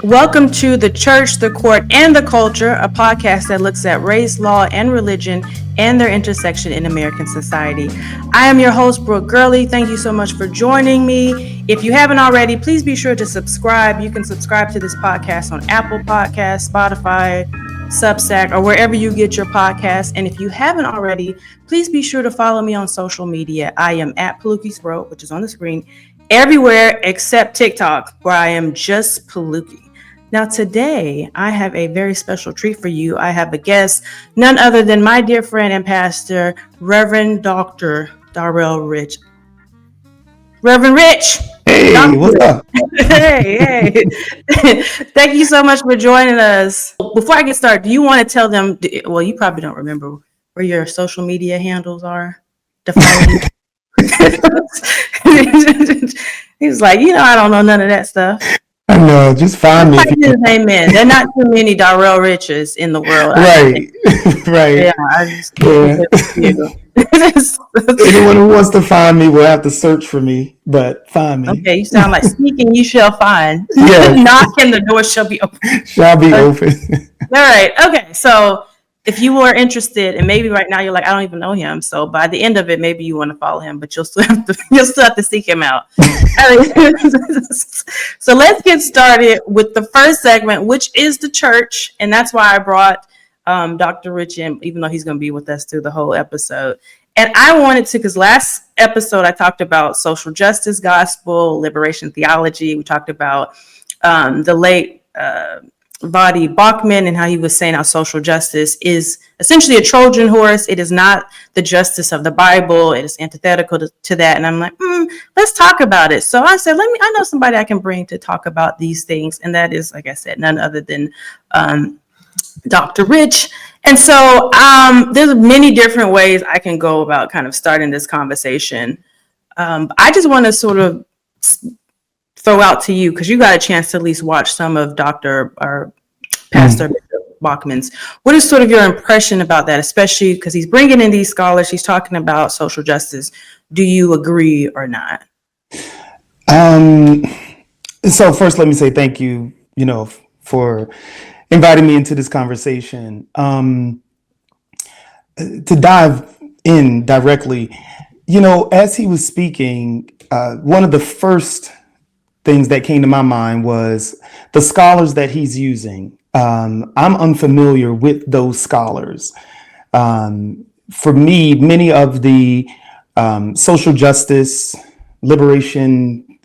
Welcome to The Church, the Court, and the Culture, a podcast that looks at race, law, and religion and their intersection in American society. I am your host, Brooke Gurley. Thank you so much for joining me. If you haven't already, please be sure to subscribe. You can subscribe to this podcast on Apple Podcasts, Spotify, Substack, or wherever you get your podcasts. And if you haven't already, please be sure to follow me on social media. I am at Palookie Throat, which is on the screen, everywhere except TikTok, where I am just Palookie. Now, today, I have a very special treat for you. I have a guest, none other than my dear friend and pastor, Reverend Dr. Darrell Rich. Reverend Rich! Hey, what's up? Hey. Thank you so much for joining us. Before I get started, do you want to tell them, well, you probably don't remember where your social media handles are to follow you? He was like, I don't know none of that stuff. I know, just find me. Amen. There are not too many Darrell Riches in the world. Right. Yeah, I just can't. Anyone who wants to find me will have to search for me, but find me. Okay, you sound like seeking you shall find. Yes. Knock and the door shall be open. Shall be open. All right. Okay. So if you were interested, and maybe right now you're like, I don't even know him. So by the end of it, maybe you want to follow him, but you'll still have to seek him out. So let's get started with the first segment, which is the church. And that's why I brought Dr. Rich in, even though he's going to be with us through the whole episode. And I wanted to, because last episode I talked about social justice gospel, liberation theology. We talked about the late Voddie Baucham and how he was saying how social justice is essentially a Trojan horse. It is not the justice of the Bible. It is antithetical to that. And I'm like, let's talk about it. So I said, I know somebody I can bring to talk about these things. And that is, like I said, none other than Dr. Rich. And so there's many different ways I can go about kind of starting this conversation. I just want to sort of throw out to you, because you got a chance to at least watch some of Dr. or Pastor Baucham's. What is sort of your impression about that, especially because he's bringing in these scholars, he's talking about social justice. Do you agree or not? So first, let me say thank you, for inviting me into this conversation. To dive in directly, as he was speaking, one of the first things that came to my mind was the scholars that he's using. I'm unfamiliar with those scholars. For me, many of the social justice, liberation,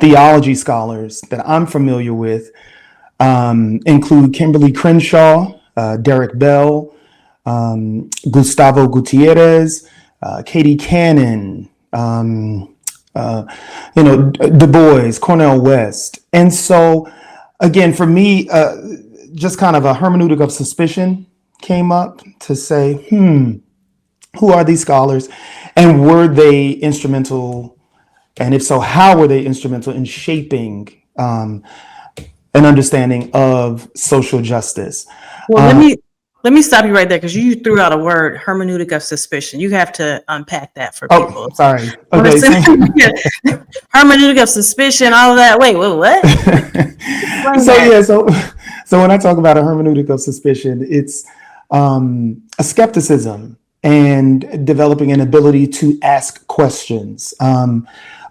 theology scholars that I'm familiar with include Kimberly Crenshaw, Derek Bell, Gustavo Gutiérrez, Katie Cannon, Du Bois, Cornel West. And so, again, for me, just kind of a hermeneutic of suspicion came up to say, who are these scholars? And were they instrumental? And if so, how were they instrumental in shaping an understanding of social justice? Well, let me stop you right there, because you threw out a word, hermeneutic of suspicion. You have to unpack that for people. Oh, sorry. Okay. Hermeneutic of suspicion, all of that. Wait, what? So when I talk about a hermeneutic of suspicion, it's a skepticism and developing an ability to ask questions, a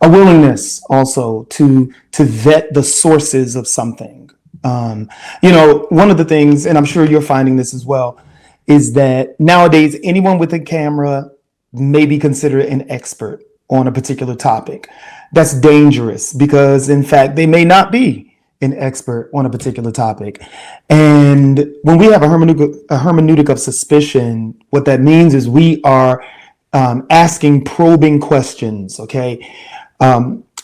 willingness also to vet the sources of something. One of the things, and I'm sure you're finding this as well, is that nowadays anyone with a camera may be considered an expert on a particular topic. That's dangerous because, in fact, they may not be an expert on a particular topic. And when we have a hermeneutic of suspicion, what that means is we are asking probing questions. Okay,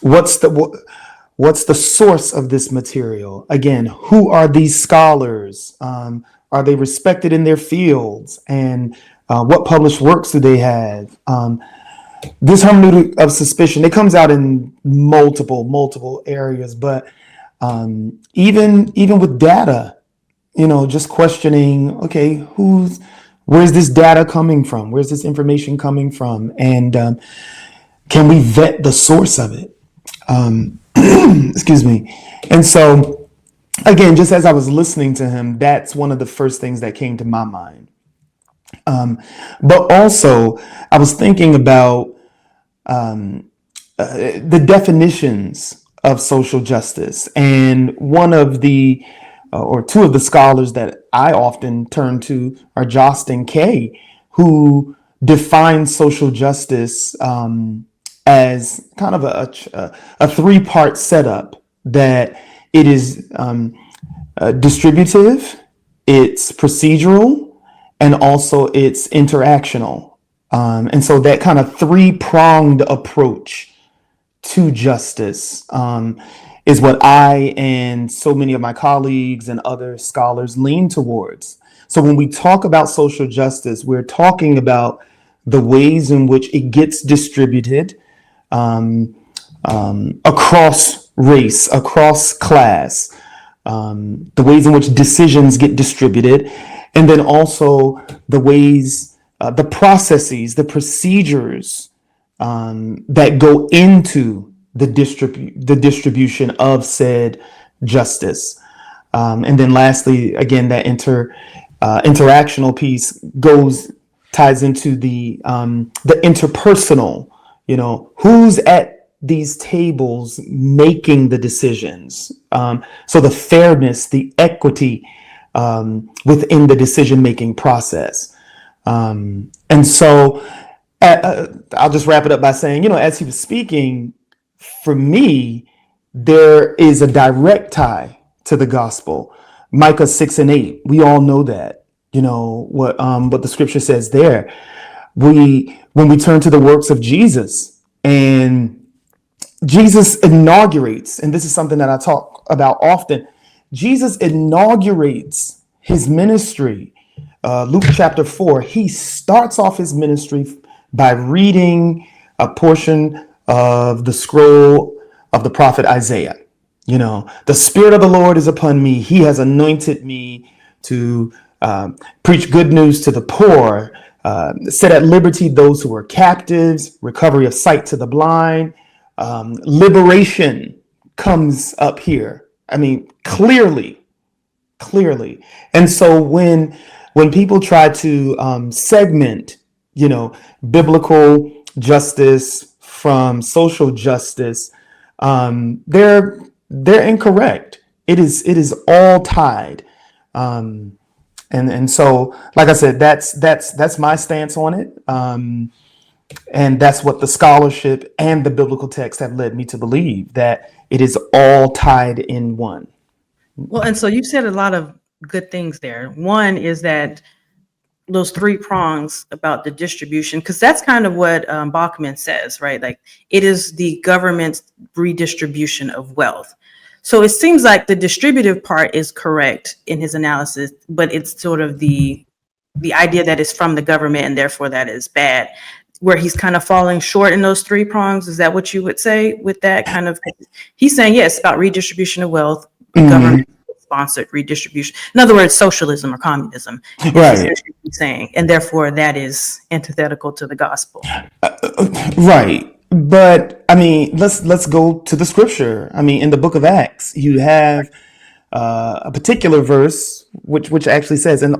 what's the source of this material? Again, who are these scholars? Are they respected in their fields? And what published works do they have? This hermeneutic of suspicion, it comes out in multiple areas, but even with data, just questioning, okay, where's this data coming from? Where's this information coming from? And can we vet the source of it? Excuse me. And so, again, just as I was listening to him, that's one of the first things that came to my mind. But also, I was thinking about the definitions of social justice. And one of the, or two of the scholars that I often turn to are Jost and Kay, who define social justice as kind of a three-part setup, that it is distributive, it's procedural, and also it's interactional. And so that kind of three-pronged approach to justice is what I and so many of my colleagues and other scholars lean towards. So when we talk about social justice, we're talking about the ways in which it gets distributed across race, across class, the ways in which decisions get distributed, and then also the ways, the processes, the procedures that go into the distribution of said justice. And then lastly, again, that interactional piece ties into the interpersonal, who's at these tables making the decisions. So the fairness, the equity within the decision-making process. And so I'll just wrap it up by saying, as he was speaking, for me, there is a direct tie to the gospel. Micah 6:8, we all know that, what the scripture says there. When we turn to the works of Jesus, and Jesus inaugurates, and this is something that I talk about often, Jesus inaugurates his ministry. Luke chapter 4, he starts off his ministry by reading a portion of the scroll of the prophet Isaiah. The Spirit of the Lord is upon me. He has anointed me to preach good news to the poor, set at liberty those who are captives, recovery of sight to the blind. Liberation comes up here. I mean, clearly. And so when people try to segment, biblical justice from social justice, they're incorrect. It is all tied. And so, like I said, that's my stance on it. And that's what the scholarship and the biblical text have led me to believe, that it is all tied in one. Well, and so you said a lot of good things there. One is that those three prongs about the distribution, because that's kind of what Bachman says, right? Like, it is the government's redistribution of wealth. So it seems like the distributive part is correct in his analysis, but it's sort of the idea that it's from the government and therefore that is bad, where he's kind of falling short in those three prongs. Is that what you would say with that kind of? He's saying, yes, about redistribution of wealth, government sponsored redistribution. In other words, socialism or communism. Right. He's saying, and therefore that is antithetical to the gospel. Right. But I mean, let's go to the scripture. I mean, in the book of Acts, you have a particular verse which actually says, and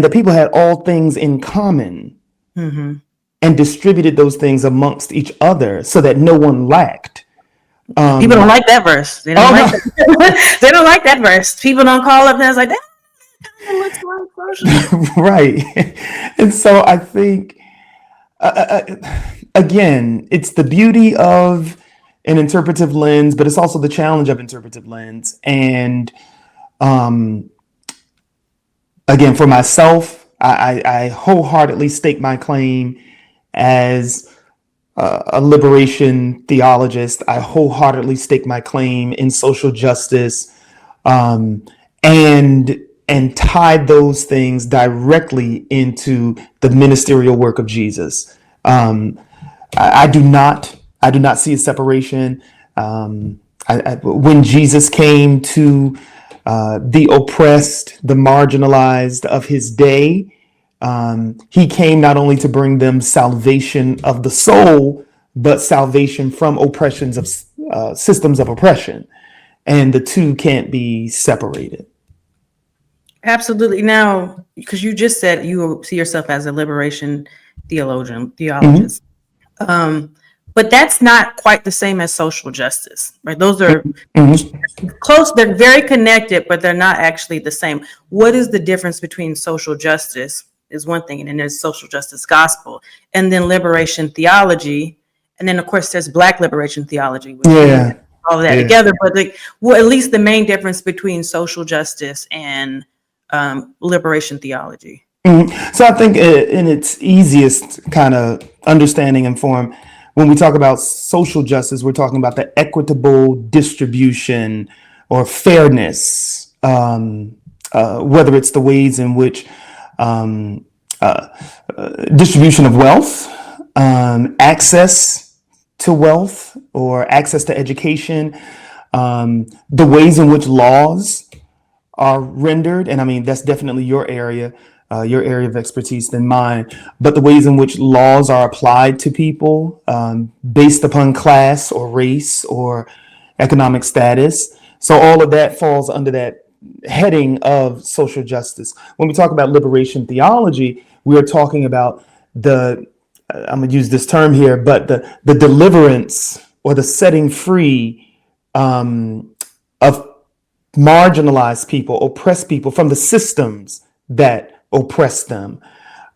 the people had all things in common, and distributed those things amongst each other, so that no one lacked. People don't like that verse. They don't like that. They don't like that verse. People don't call up and it's like that. Looks like socialism. Right. And so I think, again, it's the beauty of an interpretive lens, but it's also the challenge of interpretive lens. And again, for myself, I wholeheartedly stake my claim as a liberation theologist. I wholeheartedly stake my claim in social justice, and tie those things directly into the ministerial work of Jesus. I do not see a separation. When Jesus came to the oppressed, the marginalized of his day, he came not only to bring them salvation of the soul, but salvation from oppressions of systems of oppression, and the two can't be separated. Absolutely. Now, because you just said you see yourself as a liberation theologist. But that's not quite the same as social justice, right? Those are close. They're very connected, but they're not actually the same. What is the difference between social justice is one thing, and then there's social justice gospel, and then liberation theology. And then, of course, there's Black liberation theology. All of that together. But at least the main difference between social justice and liberation theology. So I think in its easiest kind of understanding and form, when we talk about social justice, we're talking about the equitable distribution or fairness, whether it's the ways in which distribution of wealth, access to wealth or access to education, the ways in which laws are rendered. And I mean, that's definitely your area of expertise than mine, but the ways in which laws are applied to people based upon class or race or economic status. So all of that falls under that heading of social justice. When we talk about liberation theology, we are talking about I'm going to use this term here, but the deliverance or the setting free of marginalized people, oppressed people from the systems that oppress them.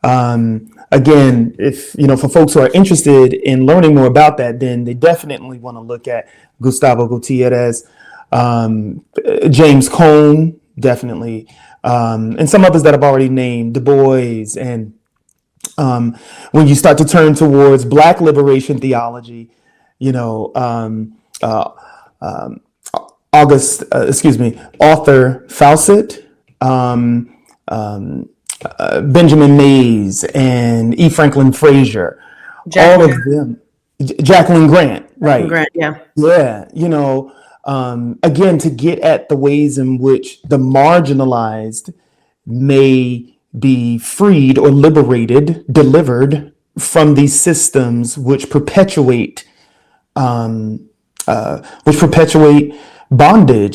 Again, if for folks who are interested in learning more about that, then they definitely want to look at Gustavo Gutiérrez, James Cone, definitely, and some others that I've already named, Du Bois, and when you start to turn towards Black liberation theology, Arthur Fawcett, Benjamin Mays, and E. Franklin Frazier, all of them, Jacqueline Grant, right? Grant, yeah. Again, to get at the ways in which the marginalized may be freed or delivered from these systems which perpetuate bondage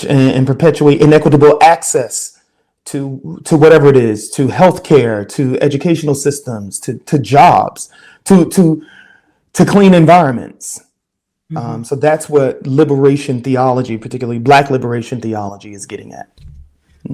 and perpetuate inequitable access to whatever it is, to healthcare, to educational systems, to jobs, to clean environments. So that's what liberation theology, particularly Black liberation theology, is getting at.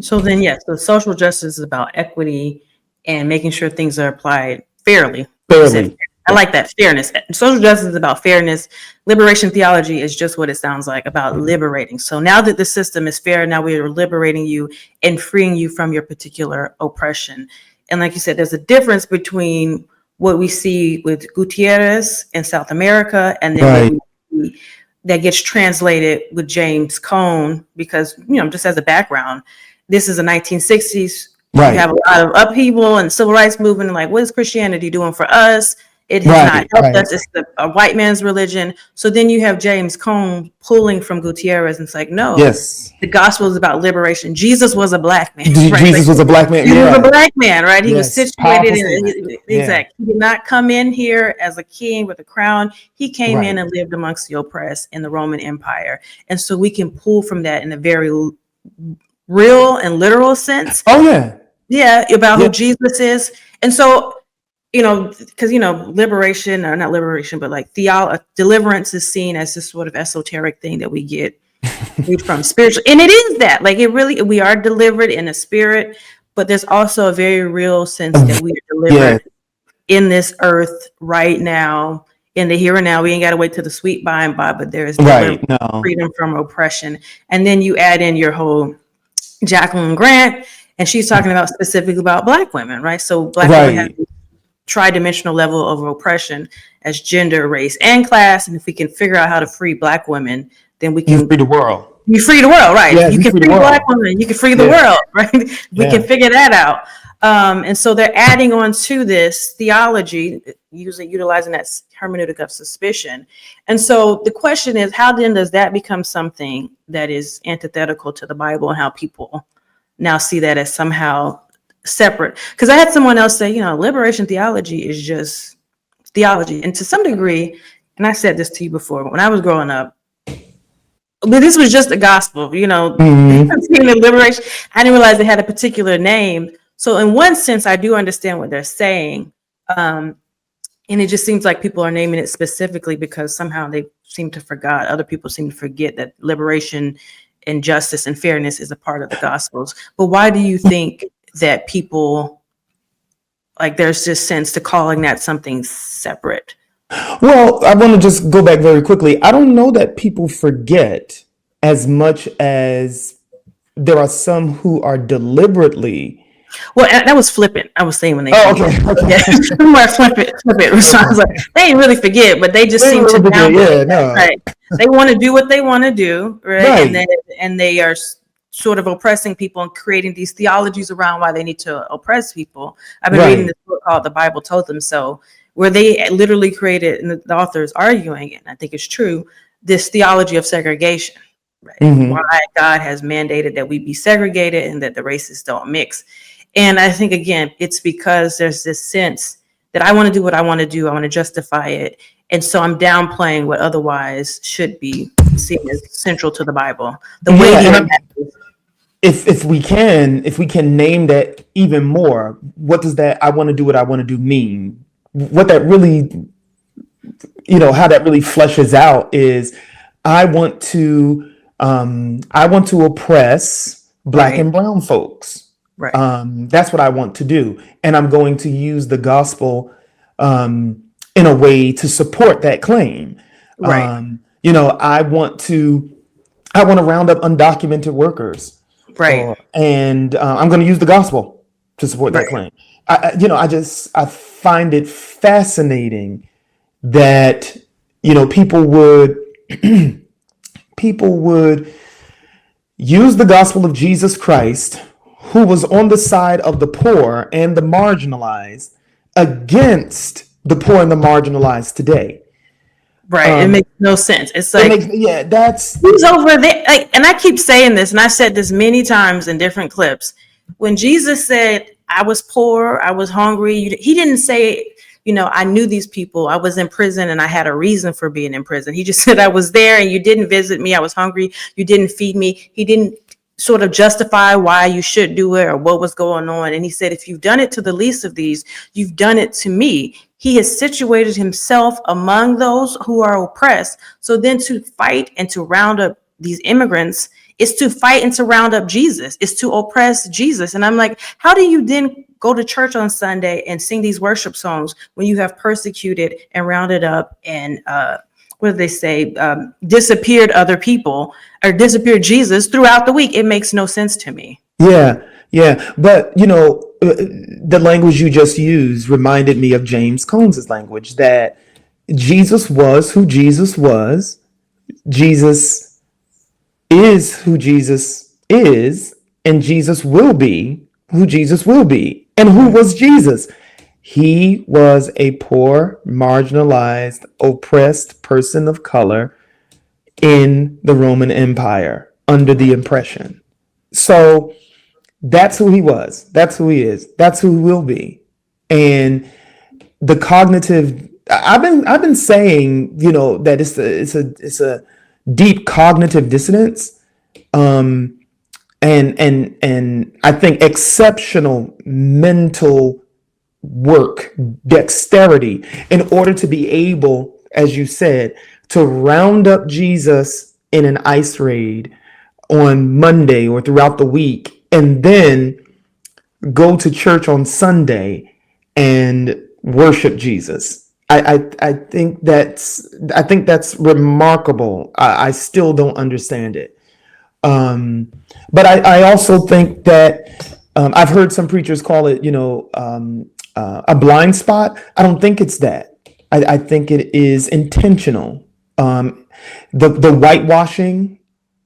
So then, yes, so social justice is about equity and making sure things are applied fairly. I like that, fairness. Social justice is about fairness. Liberation theology is just what it sounds like, about liberating. So now that the system is fair, now we are liberating you and freeing you from your particular oppression. And like you said, there's a difference between what we see with Gutierrez in South America and then that gets translated with James Cone, because, just as a background, this is the 1960s. Right. You have a lot of upheaval and civil rights movement. And like, what is Christianity doing for us? It has not helped us. It's a white man's religion. So then you have James Cone pulling from Gutierrez, and it's like, no, the gospel is about liberation. Jesus was a Black man. Jesus was a Black man. He was a Black man, right? He was situated Exactly. He did not come in here as a king with a crown. He came in and lived amongst the oppressed in the Roman Empire. And so we can pull from that in a very real and literal sense. About who Jesus is. And so, because liberation, or not liberation, but like deliverance is seen as this sort of esoteric thing that we get from spiritual, and it is that, like, we are delivered in a spirit, but there's also a very real sense that we are delivered in this earth right now, in the here and now. We ain't got to wait till the sweet by and by, but there is freedom from oppression. And then you add in your whole Jacqueline Grant, and she's talking about specifically about Black women, right? So Black women have a tri-dimensional level of oppression as gender, race, and class. And if we can figure out how to free Black women, then we can free the world. You free the world, right? You can free Black women, you can free the world, right? We can figure that out. And so they're adding on to this theology, utilizing that hermeneutic of suspicion. And so the question is, how then does that become something that is antithetical to the Bible, and how people now see that as somehow separate? Because I had someone else say, liberation theology is just theology. And to some degree, and I said this to you before, but when I was growing up, but this was just the gospel, Mhm. the liberation. I didn't realize they had a particular name. So in one sense, I do understand what they're saying. And it just seems like people are naming it specifically because somehow they seem to forget, other people seem to forget that liberation and justice and fairness is a part of the gospels. But why do you think that people, like, there's this sense to calling that something separate? Well, I want to just go back very quickly. I don't know that people forget as much as there are some who are deliberately. Well, that was flippant. I was saying when they Oh, forget. okay, Yeah, okay. more flippant. So I was like, they didn't really forget, but they just They seem to really forget. downplay Yeah, that. no, Right? They want to do what they want to do, right? And right, then they are sort of oppressing people and creating these theologies around why they need to oppress people. I've been reading right. this book called "The Bible Told Them So," where they literally created, and the author is arguing it, and I think it's true, this theology of segregation. Right? Why Hmm. God has mandated that we be segregated and that the races don't mix. And I think, again, it's because there's this sense that I want to do what I want to do. I want to justify it. And so I'm downplaying what otherwise should be seen as central to the Bible. The Yeah, weightier and matters. if we can name that even more, what does that "I want to do what I want to do" mean? What that really, how that really fleshes out is, I want to oppress black Right, and brown folks. right, That's what I want to do, and I'm going to use the gospel in a way to support that claim. right, I want to round up undocumented workers, right, and I'm going to use the gospel to support that right, claim. I find it fascinating that people would use the gospel of Jesus Christ, who was on the side of the poor and the marginalized, against the poor and the marginalized today. right. It Um, makes no sense. It's it like, makes yeah, that's who's over there? Like, and I keep saying this, and I said this many times in different clips. When Jesus said, I was poor, I was hungry, he didn't say, I knew these people. I was in prison and I had a reason for being in prison. He just said, I was there and you didn't visit me. I was hungry. You didn't feed me. He didn't sort of justify why you should do it or what was going on. And he said, if you've done it to the least of these, you've done it to me. He has situated himself among those who are oppressed. So then to fight and to round up these immigrants is to fight and to round up Jesus, is to oppress Jesus. And I'm like, how do you then go to church on Sunday and sing these worship songs when you have persecuted and rounded up and what do they say, disappeared other people or disappeared Jesus throughout the week? It makes no sense to me. yeah, yeah. But the language you just used reminded me of James Cones's language, that Jesus was who Jesus was. Jesus is who Jesus is, and Jesus will be who Jesus will be. And who was Jesus? He was a poor, marginalized, oppressed person of color in the Roman Empire under the oppression. So that's who he was. That's who he is. That's who he will be. And the cognitive, I've been saying, that it's a deep cognitive dissonance, and I think exceptional mental work, dexterity, in order to be able, as you said, to round up Jesus in an ice raid on Monday or throughout the week, and then go to church on Sunday and worship Jesus. I think that's remarkable. I still don't understand it. But I also think that, I've heard some preachers call it, a blind spot. I don't think it's that. I think it is intentional. The whitewashing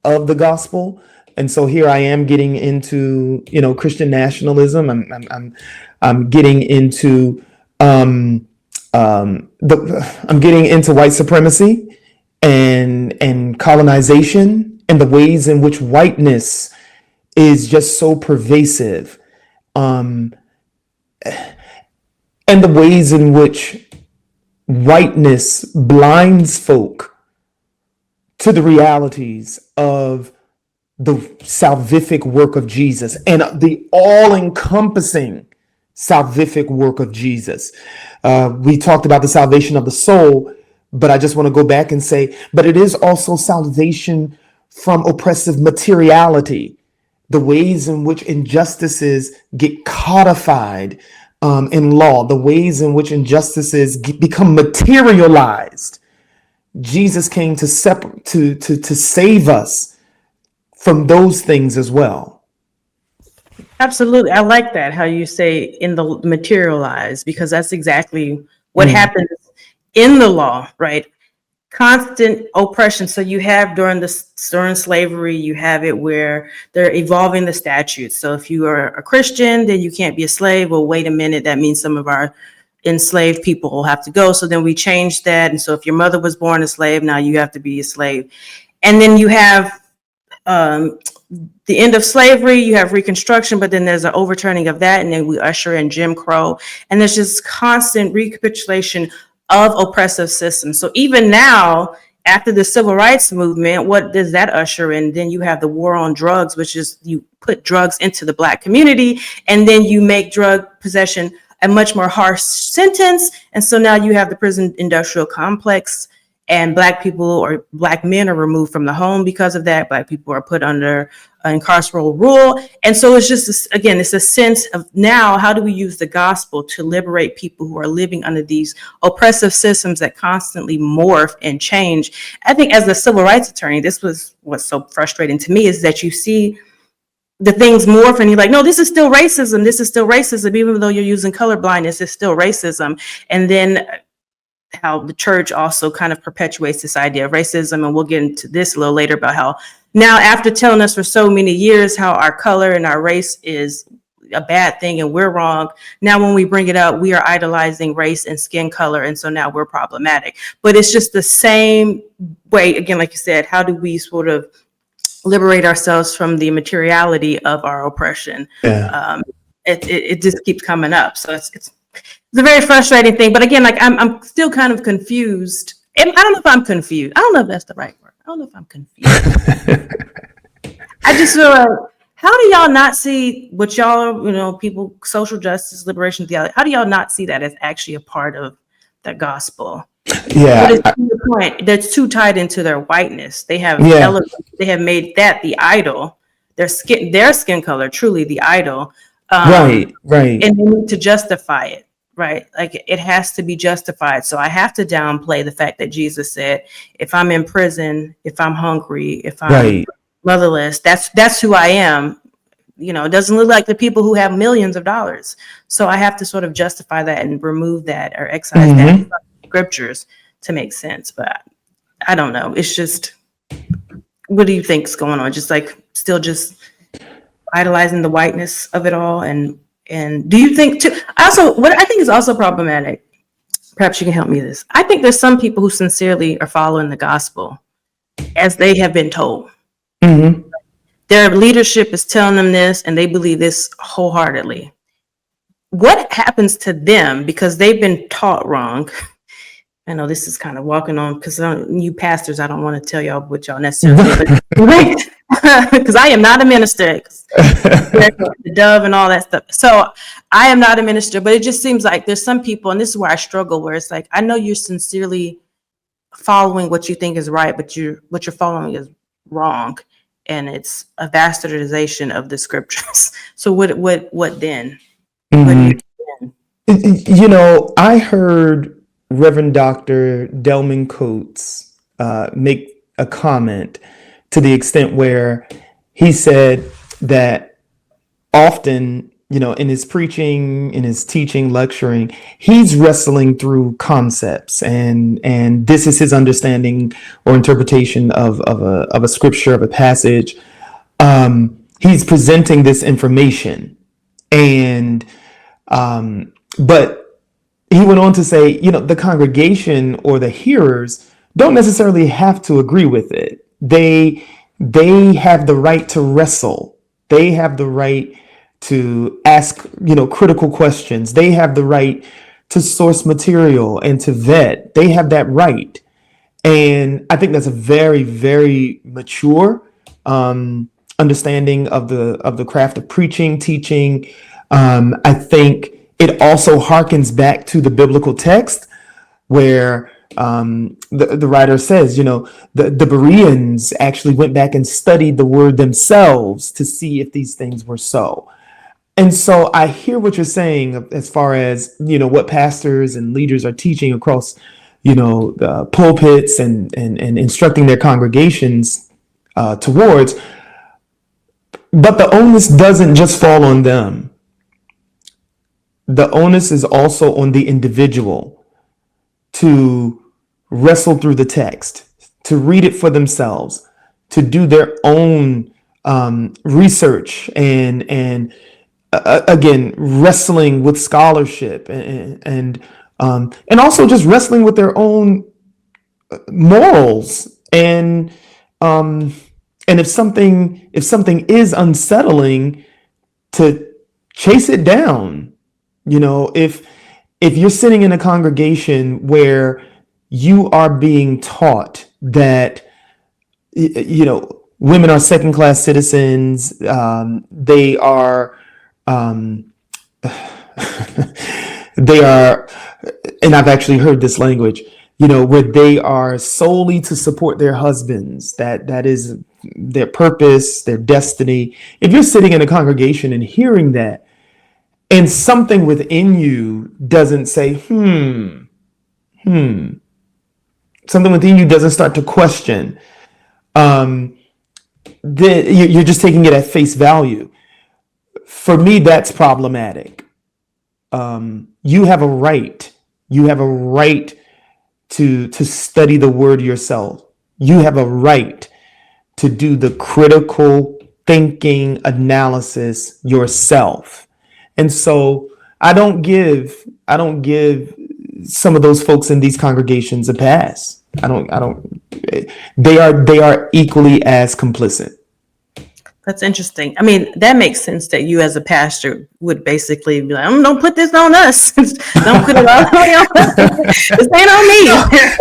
of the gospel. And so here I am getting into, Christian nationalism. I'm getting into I'm getting into white supremacy and colonization, and the ways in which whiteness is just so pervasive, and the ways in which whiteness blinds folk to the realities of the salvific work of Jesus and the all-encompassing salvific work of Jesus. We talked about the salvation of the soul, but I just want to go back and say, but it is also salvation from oppressive materiality, the ways in which injustices get codified in law, the ways in which injustices become materialized. Jesus came to save us from those things as well. Absolutely. I like that, how you say in the materialized, because that's exactly what happens in the law, right? Constant oppression. So you have during slavery, you have it where they're evolving the statutes. So if you are a Christian, then you can't be a slave. Well, wait a minute, that means some of our enslaved people will have to go. So then we changed that. And so if your mother was born a slave, now you have to be a slave. And then you have the end of slavery, you have Reconstruction, but then there's an overturning of that, and then we usher in Jim Crow, and there's just constant recapitulation of oppressive systems. So even now, after the civil rights movement, what does that usher in? Then you have the war on drugs, which is you put drugs into the Black community, and then you make drug possession a much more harsh sentence. And so now you have the prison industrial complex, and Black people or Black men are removed from the home because of that. Black people are put under incarceral rule. And so it's just, again, it's a sense of now, how do we use the gospel to liberate people who are living under these oppressive systems that constantly morph and change? I think as a civil rights attorney, this was what's so frustrating to me, is that you see the things morph and you're like, no, this is still racism. This is still racism. Even though you're using color blindness, it's still racism. And then how the church also kind of perpetuates this idea of racism. And we'll get into this a little later about how now, after telling us for so many years how our color and our race is a bad thing and we're wrong, now when we bring it up, we are idolizing race and skin color. And so now we're problematic. But it's just the same way, again, like you said, how do we sort of liberate ourselves from the materiality of our oppression? Yeah. It just keeps coming up. So it's a very frustrating thing. But again, like I'm still kind of confused. And I don't know if I'm confused. I don't know if that's the right word. I don't know if I'm confused. I just feel like, how do y'all not see what y'all, people, social justice, liberation, theology, how do y'all not see that as actually a part of the gospel? Yeah. But it's to the point that's too tied into their whiteness. They have they have made that the idol, their skin color, truly the idol. Right. And they need to justify it. Right. Like it has to be justified. So I have to downplay the fact that Jesus said, if I'm in prison, if I'm hungry, if I'm motherless, that's who I am. It doesn't look like the people who have millions of dollars. So I have to sort of justify that and remove that or excise that from scriptures to make sense. But I don't know. It's just, what do you think's going on? Just like still just idolizing the whiteness of it all. And do you think too, also, what I think is also problematic, perhaps you can help me with this. I think there's some people who sincerely are following the gospel as they have been told. Mm-hmm. Their leadership is telling them this and they believe this wholeheartedly. What happens to them because they've been taught wrong? I know this is kind of walking on, because you pastors, I don't want to tell y'all what y'all necessarily do, because I am not a minister. The dove and all that stuff. So I am not a minister, but it just seems like there's some people, and this is where I struggle, where it's like, I know you're sincerely following what you think is right, but what you're following is wrong, and it's a bastardization of the scriptures. So what then? Mm-hmm. What do you do? I heard Reverend Dr. Delman Coates make a comment to the extent where he said that often, in his preaching, in his teaching, lecturing, he's wrestling through concepts, and this is his understanding or interpretation of a scripture, of a passage. He's presenting this information, and but he went on to say, the congregation or the hearers don't necessarily have to agree with it. They have the right to wrestle. They have the right to ask, critical questions. They have the right to source material and to vet. They have that right. And I think that's a very, very mature understanding of the craft of preaching, teaching. I think it also harkens back to the biblical text where the writer says, the Bereans actually went back and studied the word themselves to see if these things were so. And so I hear what you're saying as far as, what pastors and leaders are teaching across, the pulpits and instructing their congregations towards. But the onus doesn't just fall on them. The onus is also on the individual to wrestle through the text, to read it for themselves, to do their own research and again, wrestling with scholarship and also just wrestling with their own morals and if something is unsettling, to chase it down. If you're sitting in a congregation where you are being taught that women are second-class citizens, they are they are, and I've actually heard this language, where they are solely to support their husbands, that is their purpose, their destiny. If you're sitting in a congregation and hearing that, and something within you doesn't say, something within you doesn't start to question, you're just taking it at face value. For me, that's problematic. You have a right. You have a right to study the word yourself. You have a right to do the critical thinking analysis yourself. And so I don't give some of those folks in these congregations a pass. They are equally as complicit. That's interesting. I mean, that makes sense that you as a pastor would basically be like, don't put this on us. Don't put it on us. This ain't on me.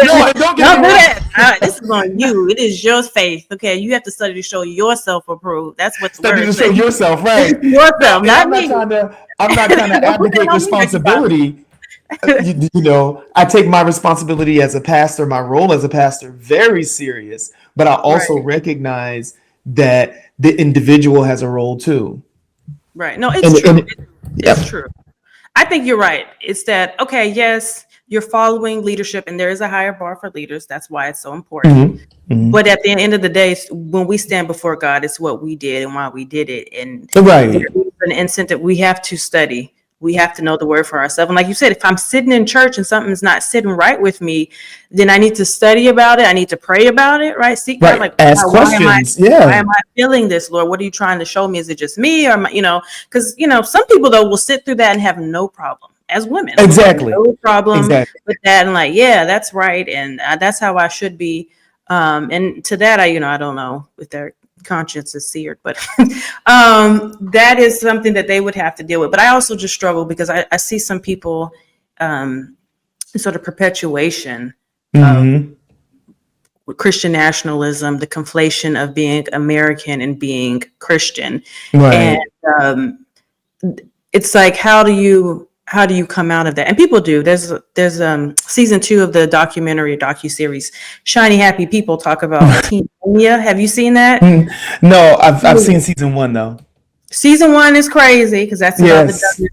No, don't get me wrong. This is on you. It is your faith. Okay, you have to study to show yourself approved. That's what the Study word to says. show yourself, right? Yourself, not me. I'm not trying to advocate responsibility. I take my responsibility as a pastor, my role as a pastor, very serious. But I also recognize that the individual has a role too. Right. No, it's true. It's true. I think you're right. It's that, okay, yes, you're following leadership and there is a higher bar for leaders. That's why it's so important. But at the end of the day, when we stand before God, it's what we did and why we did it. And there is an incentive. We have to study. We have to know the word for ourselves. And like you said, if I'm sitting in church and something's not sitting right with me, then I need to study about it. I need to pray about it, right? Seek God, like, ask questions. Why am I feeling this, Lord? What are you trying to show me? Is it just me? Or, because, some people, though, will sit through that and have no problem. As women. Exactly. No problem with that. And like, yeah, that's right. And that's how I should be. And to that, I don't know if their conscience is seared, but that is something that they would have to deal with. But I also just struggle because I see some people sort of perpetuation of Christian nationalism, the conflation of being American and being Christian. Right. And it's like, how do you come out of that? And people do. There's season 2 of the docuseries Shiny Happy People talk about teen mania. Have you seen that? No, I've seen season 1 though. Season 1 is crazy because that's about the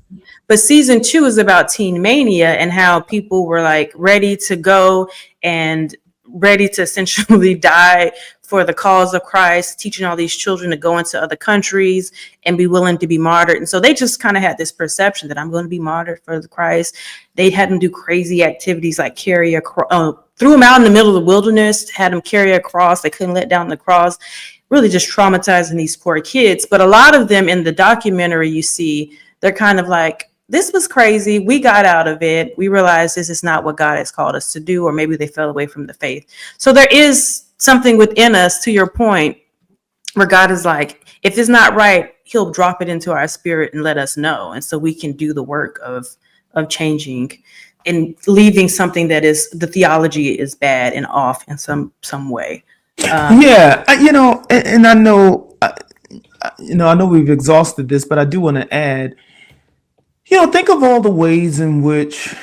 but season 2 is about teen mania and how people were like ready to go and ready to essentially die for the cause of Christ, teaching all these children to go into other countries and be willing to be martyred. And so they just kind of had this perception that I'm going to be martyred for the Christ. They had them do crazy activities like carry a cross, threw them out in the middle of the wilderness, had them carry a cross. They couldn't let down the cross, really just traumatizing these poor kids. But a lot of them in the documentary, you see, they're kind of like, this was crazy. We got out of it. We realized this is not what God has called us to do, or maybe they fell away from the faith. So there is something within us, to your point, where God is like, if it's not right, he'll drop it into our spirit and let us know. And so we can do the work of changing and leaving something that is the theology is bad and off in some way. And I know, I know we've exhausted this, but I do want to add, think of all the ways in which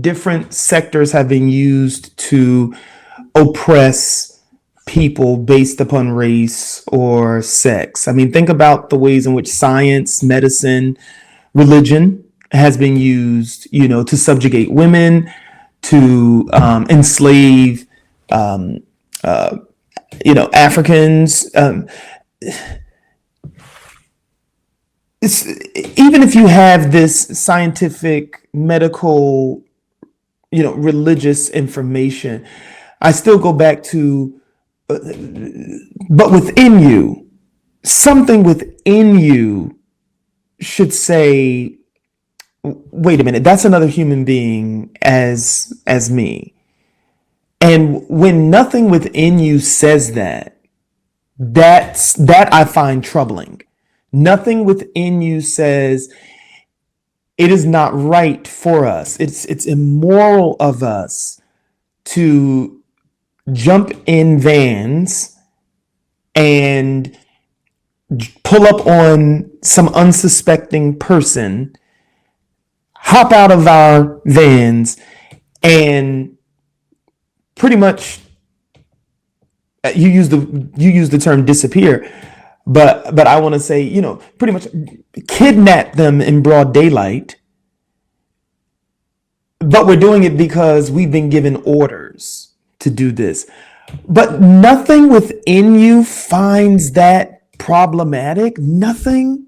different sectors have been used to oppress people based upon race or sex. I mean, think about the ways in which science, medicine, religion has been used, to subjugate women, to enslave, Africans. Even if you have this scientific, medical, religious information, I still go back to, but within you, something within you should say, wait a minute, that's another human being as me. And when nothing within you says that I find troubling. Nothing within you says it is not right for us. It's immoral of us to jump in vans and pull up on some unsuspecting person, hop out of our vans, and pretty much you use the term disappear, but I want to say, pretty much kidnap them in broad daylight. But we're doing it because we've been given orders to do this. But nothing within you finds that problematic. Nothing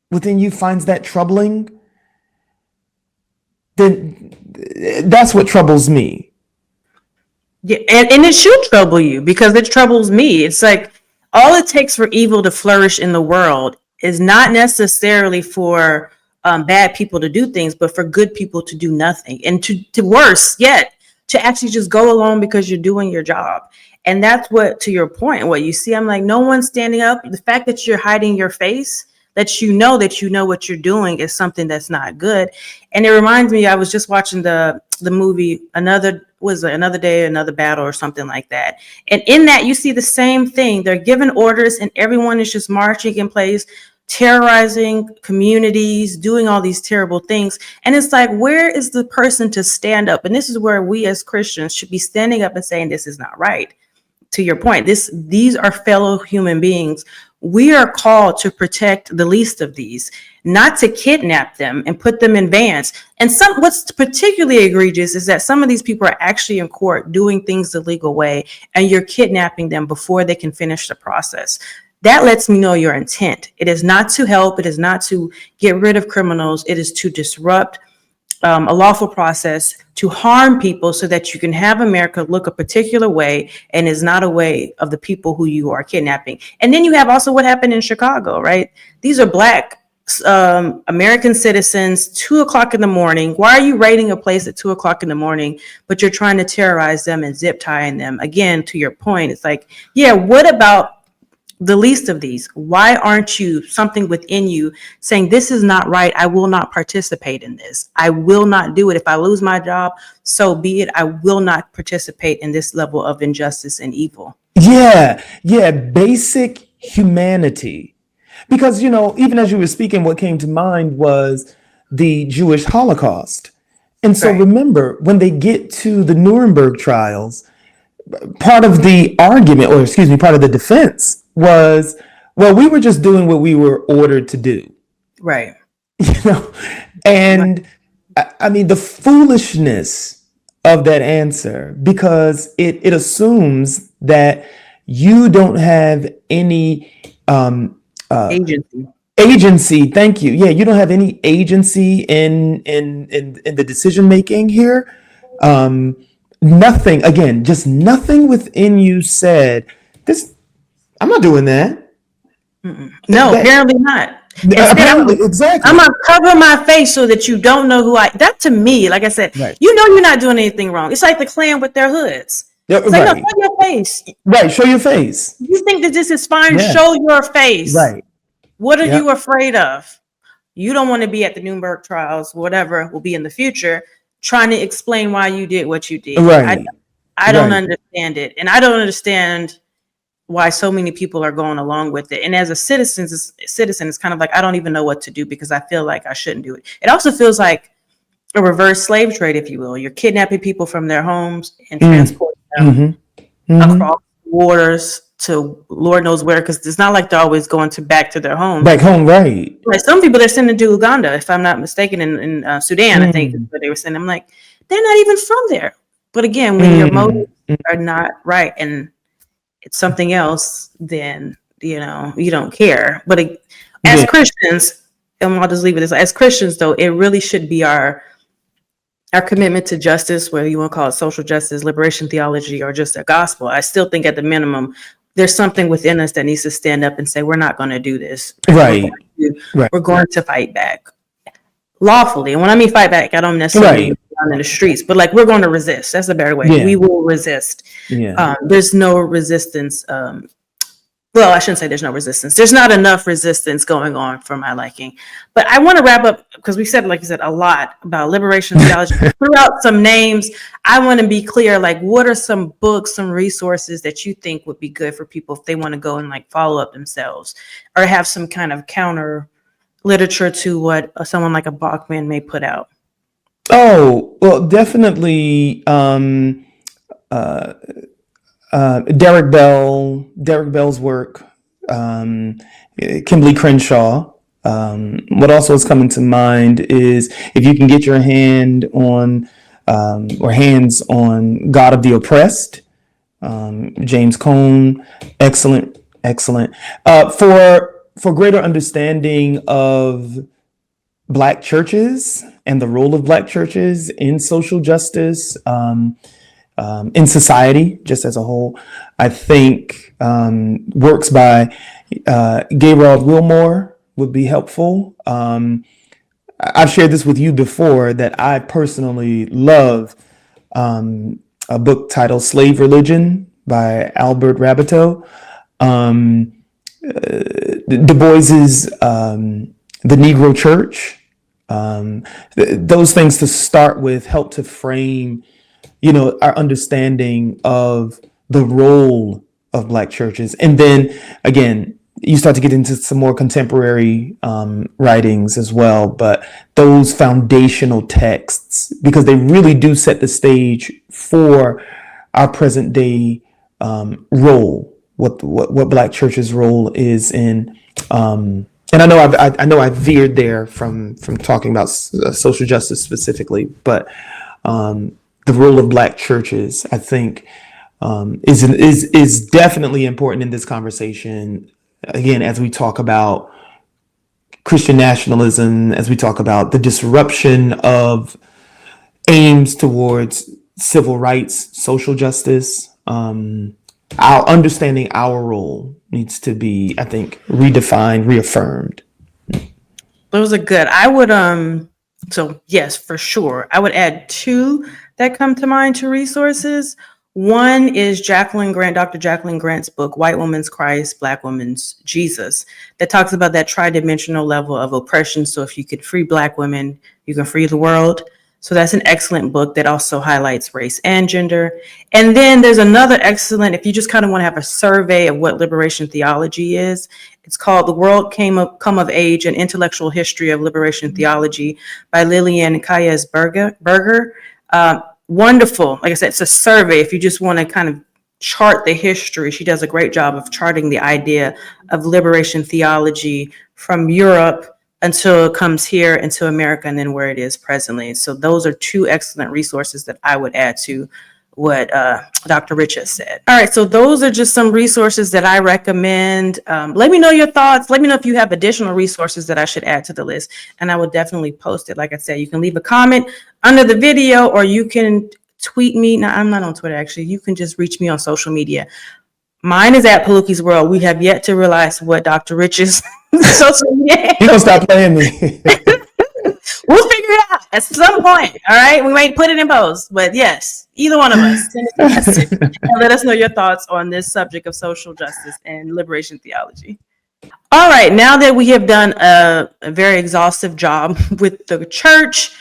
within you finds that troubling. Then that's what troubles me. Yeah, and it should trouble you because it troubles me. It's like all it takes for evil to flourish in the world is not necessarily for bad people to do things, but for good people to do nothing. And to worse yet, to actually just go along because you're doing your job. And that's what, to your point, what you see, I'm like, no one's standing up. The fact that you're hiding your face, that you know what you're doing is something that's not good. And it reminds me, I was just watching the movie, Another Day, Another Battle, or something like that. And in that, you see the same thing. They're given orders and everyone is just marching in place, terrorizing communities, doing all these terrible things. And it's like, where is the person to stand up? And this is where we as Christians should be standing up and saying, this is not right. To your point, these are fellow human beings. We are called to protect the least of these, not to kidnap them and put them in vans. And what's particularly egregious is that some of these people are actually in court doing things the legal way, and you're kidnapping them before they can finish the process. That lets me know your intent. It is not to help. It is not to get rid of criminals. It is to disrupt a lawful process, to harm people so that you can have America look a particular way and is not a way of the people who you are kidnapping. And then you have also what happened in Chicago, right? These are Black American citizens, 2:00 in the morning. Why are you raiding a place at 2:00 in the morning, but you're trying to terrorize them and zip tying them? Again, to your point, it's like, yeah, what about the least of these? Why aren't you, something within you, saying this is not right? I will not participate in this. I will not do it. If I lose my job, so be it. I will not participate in this level of injustice and evil. Yeah, basic humanity. Because, even as you were speaking, what came to mind was the Jewish Holocaust. And so remember, when they get to the Nuremberg trials, part of the argument, part of the defense was, well, we were just doing what we were ordered to do. Right. And I mean, the foolishness of that answer, because it assumes that you don't have any agency. Thank you. Yeah, you don't have any agency in the decision making here. Nothing, again, just nothing within you said this. I'm not doing that. No, apparently not. Exactly. I'm gonna cover my face so that you don't know who I. That to me, like I said, you're not doing anything wrong. It's like the Klan with their hoods. It's like, no, show your face. Right, show your face. You think that this is fine? Yeah. Show your face. Right. What are you afraid of? You don't want to be at the Nuremberg trials, whatever will be in the future, trying to explain why you did what you did. Right. I don't understand it. And I don't understand why so many people are going along with it. And as a citizen, it's kind of like, I don't even know what to do because I feel like I shouldn't do it. It also feels like a reverse slave trade, if you will. You're kidnapping people from their homes and transporting them across waters to Lord knows where, because it's not like they're always going back to their home. Back home, right. Like some people they're sending to Uganda, if I'm not mistaken, in Sudan, I think is what they were sending. I'm like, they're not even from there. But again, when your motives are not right and it's something else, then, you don't care. But as Christians, and I'll just leave it as Christians, though, it really should be our commitment to justice, whether you want to call it social justice, liberation theology, or just a gospel. I still think at the minimum, there's something within us that needs to stand up and say, we're not going to do this. Right. We're going to fight back lawfully. And when I mean fight back, I don't necessarily mean down in the streets, but like we're going to resist. That's a better way. Yeah. We will resist. Yeah. There's no resistance. Well, I shouldn't say there's no resistance. There's not enough resistance going on for my liking. But I want to wrap up because we said, like you said, a lot about liberation theology. Threw out some names. I want to be clear, like what are some books, some resources that you think would be good for people if they want to go and like follow up themselves or have some kind of counter literature to what someone like a Bachman may put out? Oh, well, definitely Derek Bell's work, Kimberly Crenshaw. What also is coming to mind is if you can get your hands on God of the Oppressed, James Cone, excellent. For greater understanding of Black churches and the role of Black churches in social justice, in society, just as a whole, I think works by Gaylord Wilmore would be helpful. I've shared this with you before that I personally love a book titled Slave Religion by Albert Rabbitoe. Du Bois's The Negro Church. Those things to start with help to frame our understanding of the role of Black churches. And then again, you start to get into some more contemporary writings as well, but those foundational texts, because they really do set the stage for our present day role, what Black churches' role is in. And I know I veered there from talking about social justice specifically, but the role of Black churches, I think, is definitely important in this conversation. Again, as we talk about Christian nationalism, as we talk about the disruption of aims towards civil rights, social justice, our understanding our role needs to be, I think, redefined, reaffirmed. Those are good. I would so yes, for sure. I would add two that come to mind to resources. One is Dr. Jacqueline Grant's book, White Woman's Christ, Black Woman's Jesus, that talks about that tridimensional level of oppression. So if you could free Black women, you can free the world. So that's an excellent book that also highlights race and gender. And then there's another excellent, if you just kind of want to have a survey of what liberation theology is, it's called The World Come of Age, An Intellectual History of Liberation Theology by Lillian Calles Berger. Wonderful. Like I said, it's a survey. If you just want to kind of chart the history, she does a great job of charting the idea of liberation theology from Europe until it comes here into America and then where it is presently. So those are two excellent resources that I would add to what Dr. Rich has said. All right, so those are just some resources that I recommend. Let me know your thoughts. Let me know if you have additional resources that I should add to the list, and I will definitely post it. Like I said, you can leave a comment under the video, or you can tweet me. Now, I'm not on Twitter, actually. You can just reach me on social media. Mine is at Paluki's World. We have yet to realize what Dr. Rich's social media. You're going to stop playing me. We'll figure it out at some point. All right. We might put it in post, but yes, either one of us, send us a message and let us know your thoughts on this subject of social justice and liberation theology. All right, now that we have done a very exhaustive job with the church,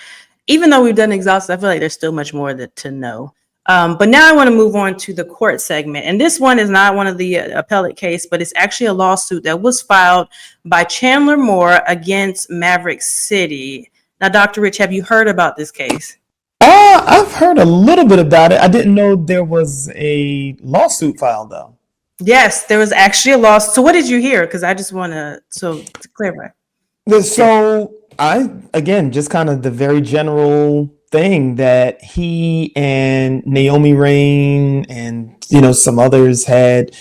even though we've done exhaustive, I feel like there's still much more to know. But now I want to move on to the court segment. And this one is not one of the appellate case, but it's actually a lawsuit that was filed by Chandler Moore against Maverick City. Now, Dr. Rich, have you heard about this case? I've heard a little bit about it. I didn't know there was a lawsuit filed though. Yes, there was actually a lawsuit. So what did you hear? Because I just want to clarify. So I, again, just kind of the very general thing that he and Naomi Rain and, some others had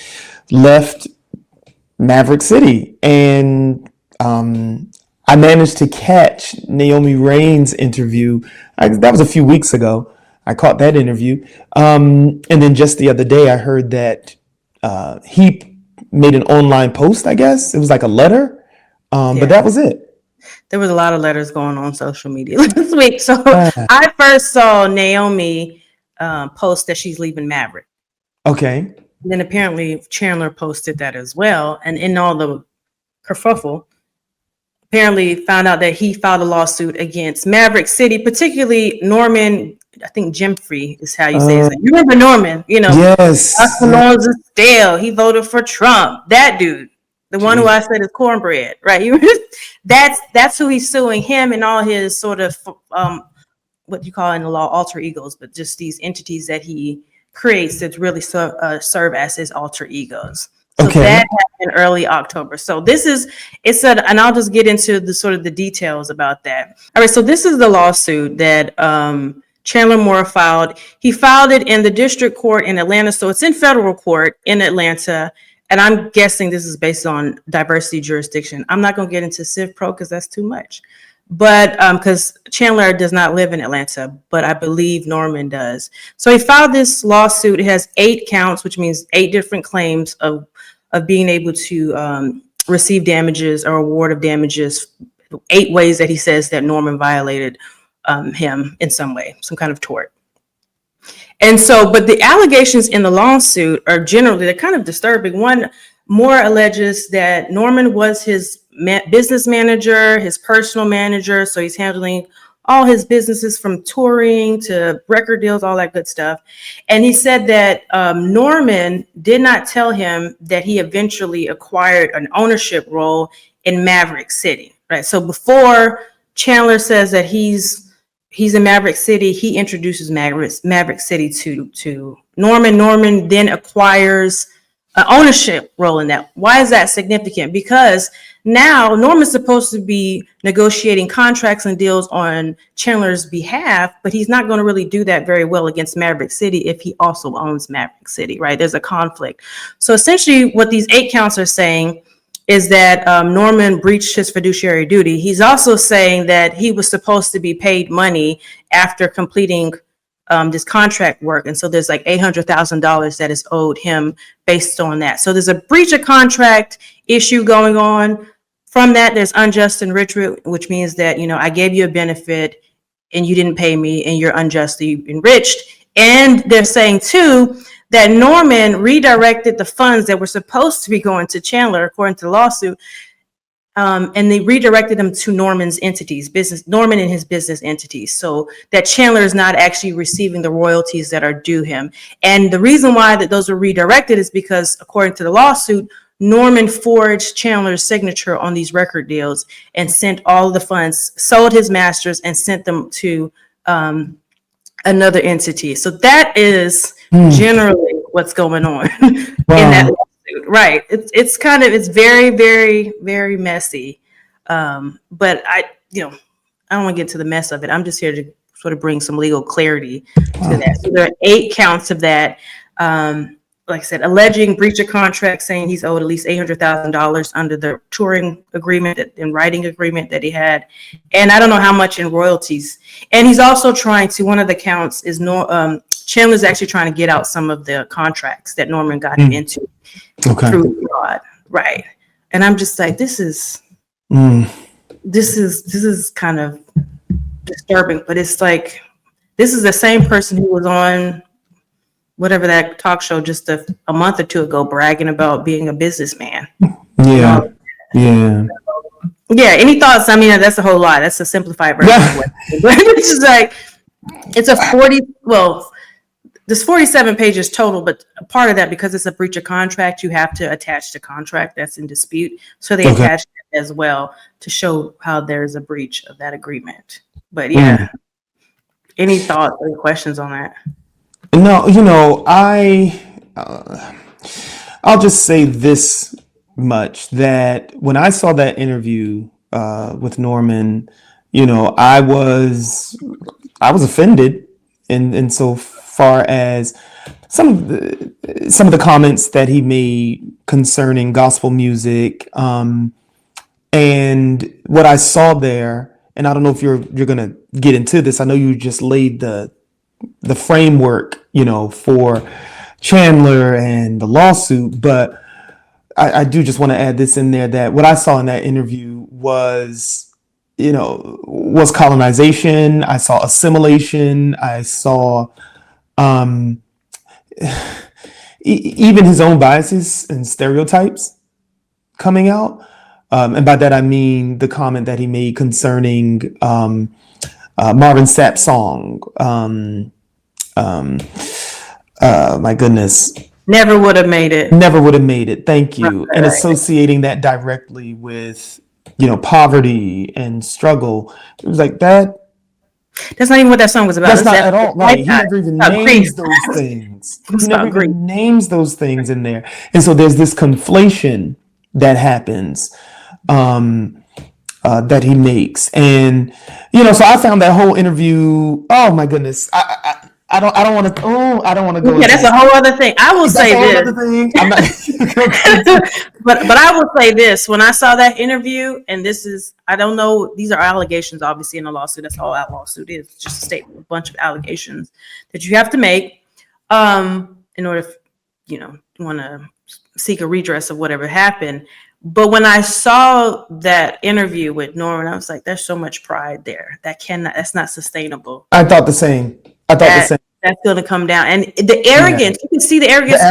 left Maverick City. And I managed to catch Naomi Rain's interview. That was a few weeks ago. I caught that interview. And then just the other day, I heard that he made an online post, I guess. It was like a letter. But that was it. There was a lot of letters going on social media this week. So I first saw Naomi post that she's leaving Maverick. Okay. And then apparently Chandler posted that as well. And in all the kerfuffle, apparently found out that he filed a lawsuit against Maverick City, particularly Norman, I think Gyamfi is how you say his name. You remember Norman, Yes. Lawrence is stale. He voted for Trump. That dude. The one who I said is cornbread, right? That's who he's suing, him and all his sort of what you call in the law alter egos, but just these entities that he creates that really serve as his alter egos. So that happened early October. So and I'll just get into the sort of the details about that. All right, so this is the lawsuit that Chandler Moore filed. He filed it in the district court in Atlanta, so it's in federal court in Atlanta. And I'm guessing this is based on diversity jurisdiction. I'm not going to get into Civ Pro because that's too much. But because Chandler does not live in Atlanta, but I believe Norman does. So he filed this lawsuit. It has 8 counts, which means 8 different claims of being able to receive damages or award of damages, 8 ways that he says that Norman violated him in some way, some kind of tort. And so, but the allegations in the lawsuit are generally, they're kind of disturbing. One, Moore alleges that Norman was his business manager, his personal manager. So he's handling all his businesses from touring to record deals, all that good stuff. And he said that Norman did not tell him that he eventually acquired an ownership role in Maverick City, right? So before Chandler says that he's in Maverick City, he introduces Maverick City to Norman. Norman then acquires an ownership role in that. Why is that significant? Because now Norman's supposed to be negotiating contracts and deals on Chandler's behalf, but he's not going to really do that very well against Maverick City if he also owns Maverick City, right? There's a conflict. So essentially what these 8 counts are saying is that Norman breached his fiduciary duty. He's also saying that he was supposed to be paid money after completing this contract work. And so there's like $800,000 that is owed him based on that. So there's a breach of contract issue going on. From that, there's unjust enrichment, which means that, I gave you a benefit and you didn't pay me and you're unjustly enriched. And they're saying too, that Norman redirected the funds that were supposed to be going to Chandler, according to the lawsuit, and they redirected them to Norman's entities, Norman and his business entities, so that Chandler is not actually receiving the royalties that are due him. And the reason why that those were redirected is because, according to the lawsuit, Norman forged Chandler's signature on these record deals and sent all of the funds, sold his masters, and sent them to another entity. So that is generally what's going on in that lawsuit, right? It's very, very, very messy. But I don't want to get to the mess of it. I'm just here to sort of bring some legal clarity to that. So there are 8 counts of that. Like I said, alleging breach of contract, saying he's owed at least $800,000 under the touring agreement and writing agreement that he had. And I don't know how much in royalties. And he's also trying to, one of the counts is Chandler's actually trying to get out some of the contracts that Norman got him into through fraud. Right. And I'm just like, this is kind of disturbing, but it's like, this is the same person who was on whatever that talk show just a month or 2 ago, bragging about being a businessman. Yeah. Yeah. Yeah. Any thoughts? I mean, that's a whole lot. That's a simplified version of what it's just like, it's a 40, well, there's 47 pages total, but a part of that, because it's a breach of contract, you have to attach the contract that's in dispute. So they attached it as well to show how there's a breach of that agreement. But yeah, any thoughts or questions on that? No, I'll just say this much, that when I saw that interview with Norman, I was offended in so far as some of the comments that he made concerning gospel music, and what I saw there. And I don't know if you're gonna get into this. I know you just laid the framework, for Chandler and the lawsuit, but I do just want to add this in there, that what I saw in that interview was colonization. I saw assimilation. I saw even his own biases and stereotypes coming out. And by that, I mean the comment that he made concerning Marvin Sapp's song. My goodness. Never would have made it. Never would have made it. Thank you. And associating that directly with, poverty and struggle. It was like that. That's not even what that song was about. That's not at all right. He never even names those things. He never even names those things in there. And so there's this conflation that happens, that he makes. And, so I found that whole interview, oh my goodness. I don't want to go. Yeah, that's a whole other thing. I will say this. I'm not, but I will say this. When I saw that interview, and this is, I don't know, these are allegations, obviously, in a lawsuit. That's all that lawsuit is. It's just a statement, a bunch of allegations that you have to make in order, you want to seek a redress of whatever happened. But when I saw that interview with Norman, I was like, there's so much pride there. That's not sustainable. I thought the same. That's going to come down. And the arrogance, you can see the arrogance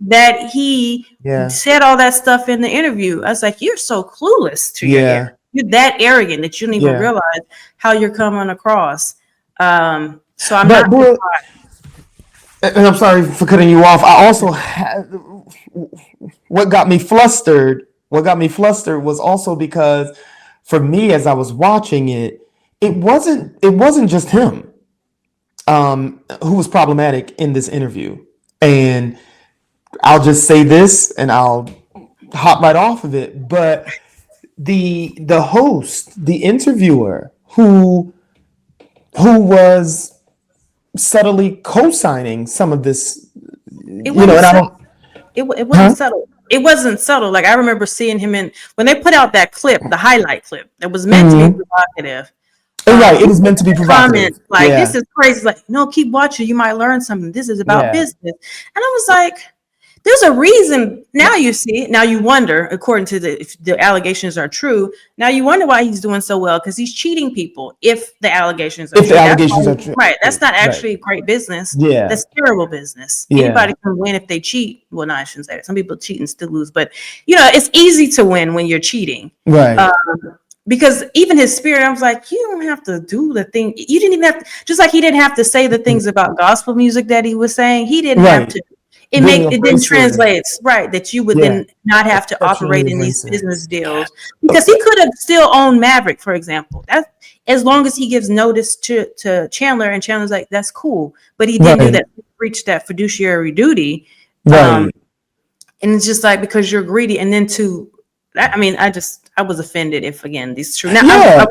that he said all that stuff in the interview. I was like, you're so clueless to your ear. You're that arrogant that you don't even realize how you're coming across. So I'm not surprised. And I'm sorry for cutting you off. I also had, what got me flustered was also because for me, as I was watching it, it wasn't just him who was problematic in this interview. And I'll just say this and I'll hop right off of it. But the host, the interviewer who was subtly co-signing some of this, it wasn't subtle. It wasn't subtle. Like, I remember seeing him when they put out that clip, the highlight clip, that was meant to be provocative. Right, it was meant to be provocative. Comments like, this is crazy. Like, no, keep watching. You might learn something. This is about business. And I was like, there's a reason. Now you see it. Now you wonder, according to if the allegations are true, now you wonder why he's doing so well, because he's cheating people. If the allegations are true. Right. That's not actually great business. Yeah. That's terrible business. Yeah. Anybody can win if they cheat. Well, no, I shouldn't say that. Some people cheat and still lose. But, it's easy to win when you're cheating. Right. Because even his spirit, I was like, you don't have to do the thing. You didn't even have to, just like he didn't have to say the things about gospel music that he was saying. He didn't have to. It then translates, right, that you would then not have to operate in these business deals, because he could have still owned Maverick, for example. That's as long as he gives notice to Chandler, and Chandler's like, that's cool. But he didn't do that, breach that fiduciary duty. Right. And it's just like, because you're greedy. And then I was offended if, again, these true. Now, I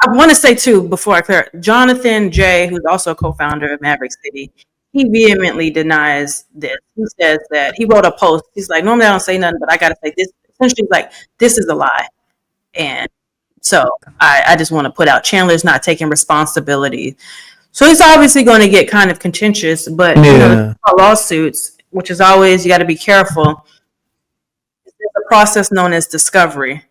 want to say too, before I clear, Jonathan J., who's also a co-founder of Maverick City, he vehemently denies this. He says that he wrote a post. He's like, normally I don't say nothing, but I got to say this. Essentially, like, this is a lie. And so I just want to put out, Chandler's not taking responsibility. So he's obviously going to get kind of contentious, but lawsuits, which is always, you got to be careful. There's a process known as discovery.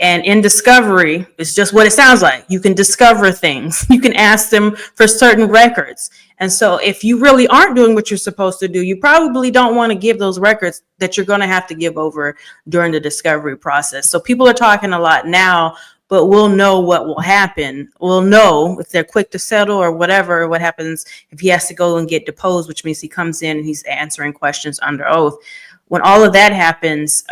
And in discovery, it's just what it sounds like. You can discover things. You can ask them for certain records. And so if you really aren't doing what you're supposed to do, you probably don't want to give those records that you're going to have to give over during the discovery process. So people are talking a lot now, but we'll know what will happen. We'll know if they're quick to settle or whatever, what happens if he has to go and get deposed, which means he comes in and he's answering questions under oath. When all of that happens,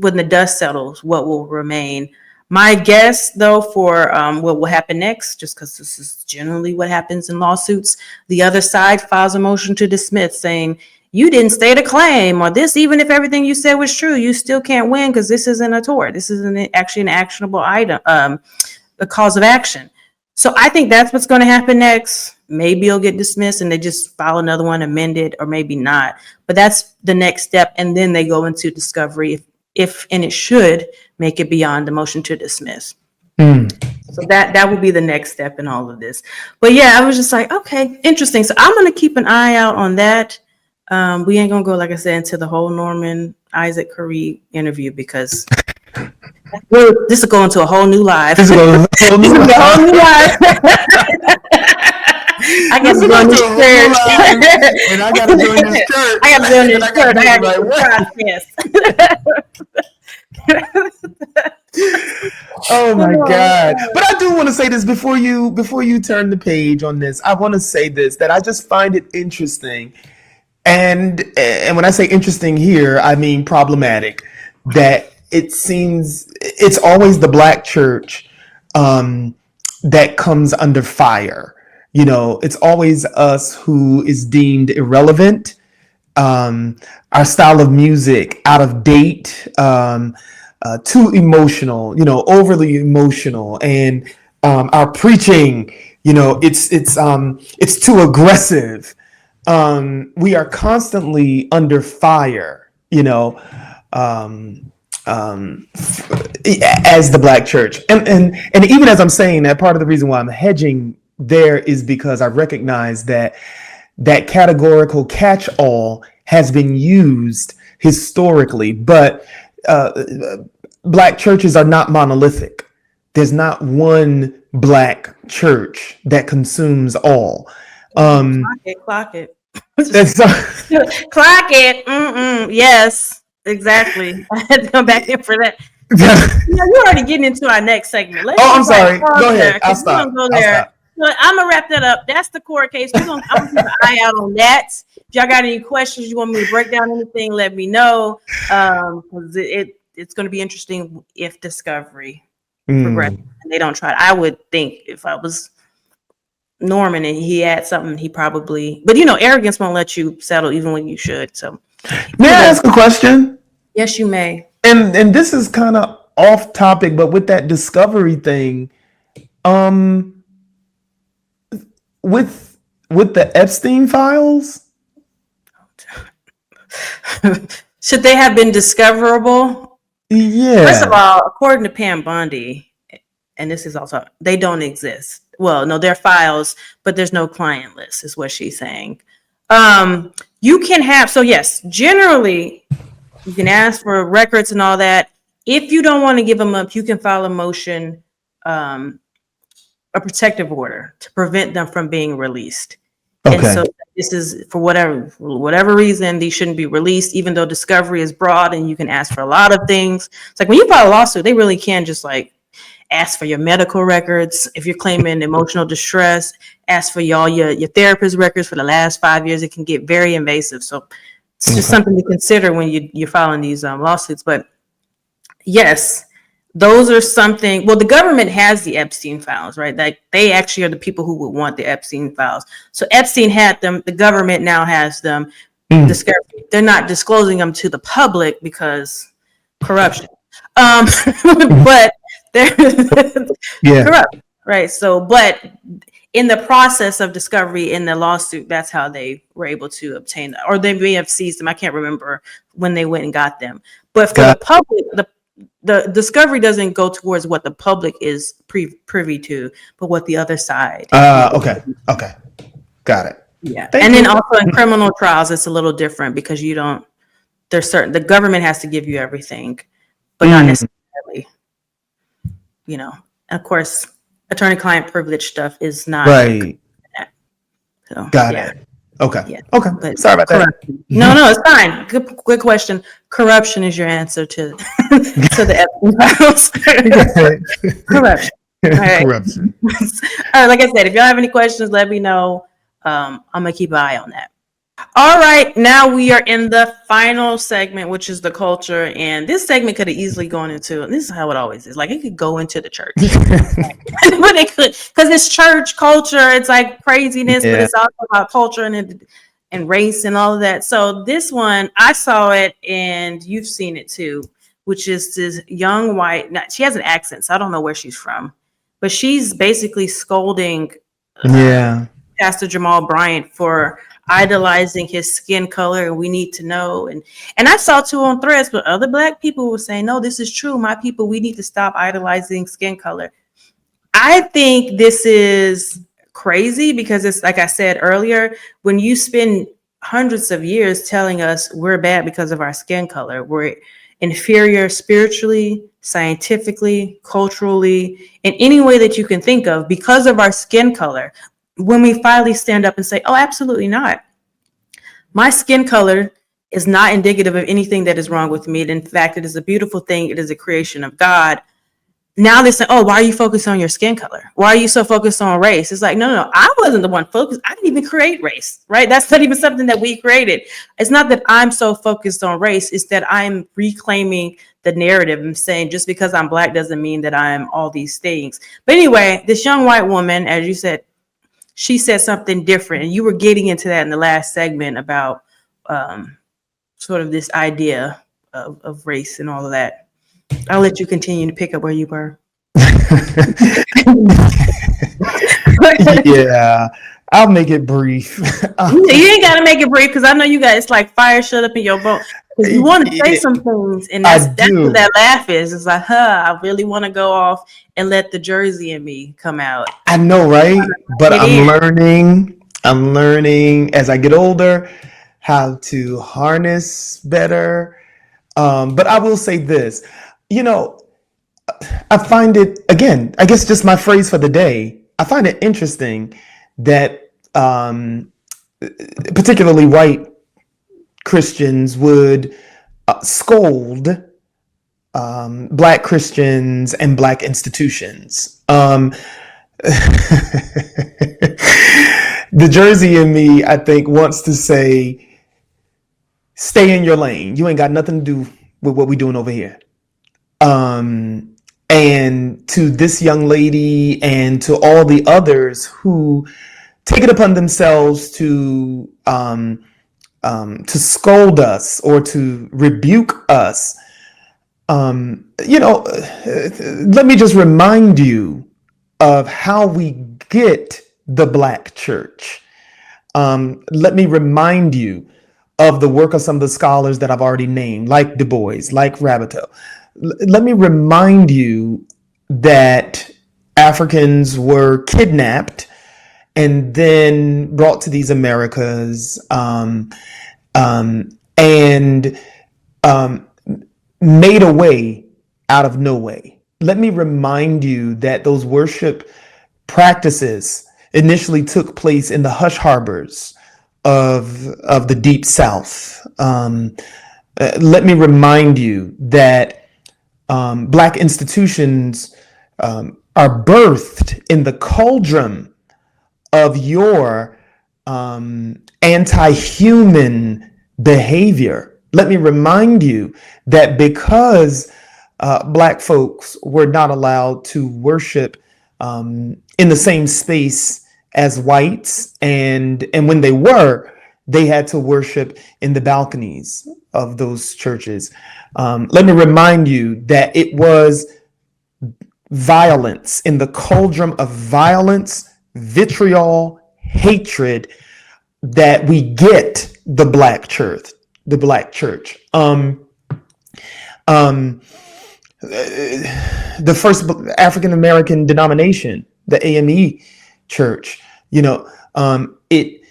when the dust settles, what will remain? My guess, though, for what will happen next, just because this is generally what happens in lawsuits, the other side files a motion to dismiss saying, you didn't state a claim, or this, even if everything you said was true, you still can't win because this isn't a tort. This isn't actually an actionable item, a cause of action. So I think that's what's going to happen next. Maybe it'll get dismissed and they just file another one, amended, or maybe not. But that's the next step. And then they go into discovery if and it should make it beyond the motion to dismiss. So that would be the next step in all of this. But yeah, I was just like, okay, interesting. So I'm going to keep an eye out on that. We ain't going to go, like I said, into the whole Norman Isaac Curry interview because this will go into a whole new live. This will go into a whole new live. I got to join this church. And I got to join this church. I got to join this church. I got to process. Oh my God. But I do want to say this before you turn the page on this. I want to say this, that I just find it interesting. And when I say interesting here, I mean problematic, that it seems it's always the Black church that comes under fire. You know, it's always us who is deemed irrelevant, our style of music out of date, too emotional, overly emotional, and our preaching, it's too aggressive. We are constantly under fire, as the Black church, and even as I'm saying that, part of the reason why I'm hedging there is because I recognize that categorical catch-all has been used historically, but Black churches are not monolithic. There's not one Black church that consumes all. Clock it. Clock it. Yes, exactly. I had to come back in for that. You're already getting into our next segment. I'm sorry. Go ahead. I'll stop. I'm gonna wrap that up. That's the court case. I'm gonna keep an eye out on that. If y'all got any questions, you want me to break down anything, let me know. Because it's gonna be interesting if discovery progresses and they don't try it. I would think if I was Norman and he had something, he probably. But arrogance won't let you settle even when you should. So, may I ask a question? Yes, you may. And this is kind of off topic, but with that discovery thing, with the Epstein files, should they have been discoverable? Yeah. First of all, according to Pam Bondi, and this is also, they don't exist. Well, no, they're files, but there's no client list, is what she's saying. You can have, so yes, generally, you can ask for records and all that. If you don't want to give them up, you can file a motion, a protective order to prevent them from being released. Okay. And so this is for whatever reason, these shouldn't be released, even though discovery is broad and you can ask for a lot of things. It's like when you file a lawsuit, they really can just like ask for your medical records. If you're claiming emotional distress, ask for all your therapist records for the last 5 years. It can get very invasive. So it's just something to consider when you're filing these lawsuits. But yes, those are something. Well, the government has the Epstein files, right? Like they actually are the people who would want the Epstein files. So Epstein had them. The government now has them. Discovery. They're not disclosing them to the public because corruption. But they're corrupt, right? So, but in the process of discovery in the lawsuit, that's how they were able to obtain that, or they may have seized them. I can't remember when they went and got them. But for the public, the discovery doesn't go towards what the public is privy to, but what the other side. Okay, got it. Yeah, and then also in criminal trials, it's a little different because you don't. There's certain the government has to give you everything, but not necessarily. of course, attorney-client privilege stuff is not Right. So, Got yeah. it. Okay. Yeah. Okay. But Sorry about that. corruption. No, it's fine. Good question. Corruption is your answer to the files. Corruption. All right. Corruption. All right. Like I said, if y'all have any questions, let me know. I'm gonna keep an eye on that. All right, now we are in the final segment, which is the culture. And this segment could have easily gone into, and this is how it always is, like it could go into the church. But it could, because it's church culture, it's like craziness, but it's also about culture and race and all of that. So this one, I saw it and you've seen it too, which is this young white, she has an accent, so I don't know where she's from, but she's basically scolding Pastor Jamal Bryant for idolizing his skin color, and we need to know. And I saw too on Threads, but other Black people were saying, no, this is true. My people, we need to stop idolizing skin color. I think this is crazy because it's like I said earlier, when you spend hundreds of years telling us we're bad because of our skin color, we're inferior spiritually, scientifically, culturally, in any way that you can think of because of our skin color. When we finally stand up and say, oh, absolutely not. My skin color is not indicative of anything that is wrong with me. In fact, it is a beautiful thing. It is a creation of God. Now they say, oh, why are you focused on your skin color? Why are you so focused on race? It's like, no, I wasn't the one focused. I didn't even create race, right? That's not even something that we created. It's not that I'm so focused on race. It's that I'm reclaiming the narrative and saying just because I'm Black doesn't mean that I'm all these things. But anyway, this young white woman, as you said, she said something different. And you were getting into that in the last segment about sort of this idea of race and all of that. I'll let you continue to pick up where you were. Yeah, I'll make it brief. You ain't got to make it brief because I know you guys, it's like fire shut up in your bones. Because you want to say some things, and that's what that laugh is. It's like, I really want to go off and let the Jersey in me come out. I know, right? But I'm learning as I get older how to harness better. But I will say this, I find it, again, I guess just my phrase for the day, I find it interesting that particularly white Christians would scold Black Christians and Black institutions. The Jersey in me, I think, wants to say, stay in your lane. You ain't got nothing to do with what we're doing over here. And to this young lady and to all the others who take it upon themselves to scold us or to rebuke us, let me just remind you of how we get the Black church. Let me remind you of the work of some of the scholars that I've already named, like Du Bois, like Rabbitoh. Let me remind you that Africans were kidnapped and then brought to these Americas and made a way out of no way. Let me remind you that those worship practices initially took place in the hush harbors of the Deep South. Let me remind you that Black institutions are birthed in the cauldron of your anti-human behavior. Let me remind you that because Black folks were not allowed to worship in the same space as whites, and when they were, they had to worship in the balconies of those churches. Let me remind you that it was violence, in the cauldron of violence, vitriol, hatred, that we get the Black church. The Black church. The first African American denomination, the AME Church. It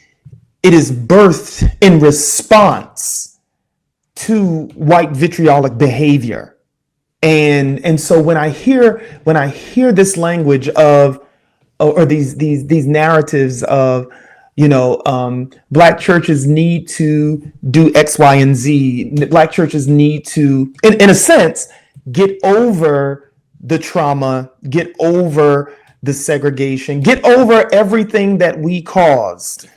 is birthed in response to white vitriolic behavior. And so when I hear this language of, or these narratives of, Black churches need to do X, Y, and Z. Black churches need to, in a sense, get over the trauma, get over the segregation, get over everything that we caused,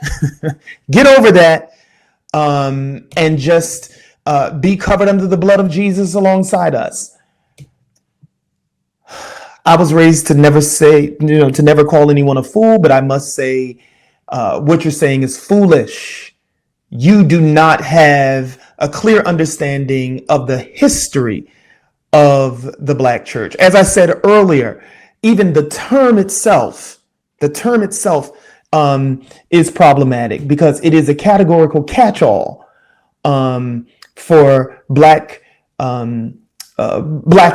get over that, and just be covered under the blood of Jesus alongside us. I was raised to never say, to never call anyone a fool, but I must say, what you're saying is foolish. You do not have a clear understanding of the history of the Black church. As I said earlier, even the term itself is problematic because it is a categorical catch-all for Black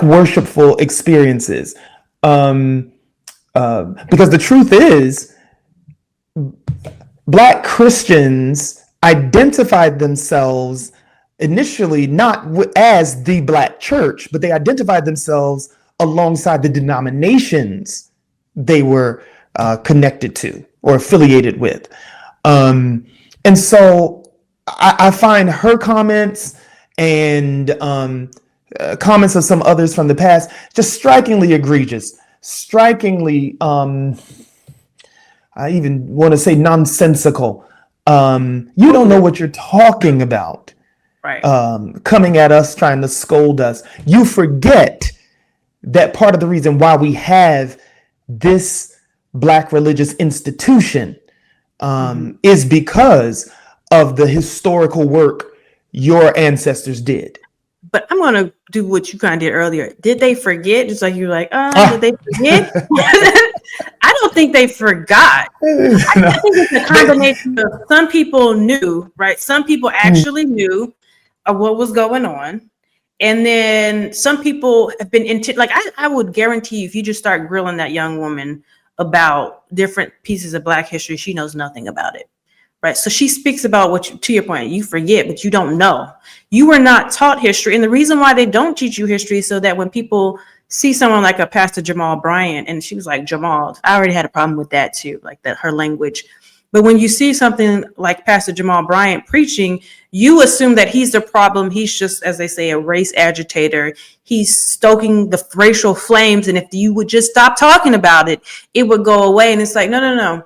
worshipful experiences. Because the truth is, Black Christians identified themselves initially not as the Black church, but they identified themselves alongside the denominations they were connected to or affiliated with. And so I find her comments and comments of some others from the past just strikingly egregious, strikingly, I even want to say nonsensical. You don't know what you're talking about. Right. Coming at us, trying to scold us. You forget that part of the reason why we have this Black religious institution is because of the historical work your ancestors did. But I'm going to do what you kind of did earlier. Did they forget? Just like you're like, did they forget? I don't think they forgot. I think it's a combination of some people knew, right? Some people actually knew of what was going on. And then some people have been like, I would guarantee you, if you just start grilling that young woman about different pieces of Black history, she knows nothing about it. Right. So she speaks about what to your point, you forget, but you don't know. You were not taught history. And the reason why they don't teach you history is so that when people see someone like a Pastor Jamal Bryant, and she was like, Jamal, I already had a problem with that too, like that, her language. But when you see something like Pastor Jamal Bryant preaching, you assume that he's the problem. He's just, as they say, a race agitator. He's stoking the racial flames. And if you would just stop talking about it, it would go away. And it's like, no.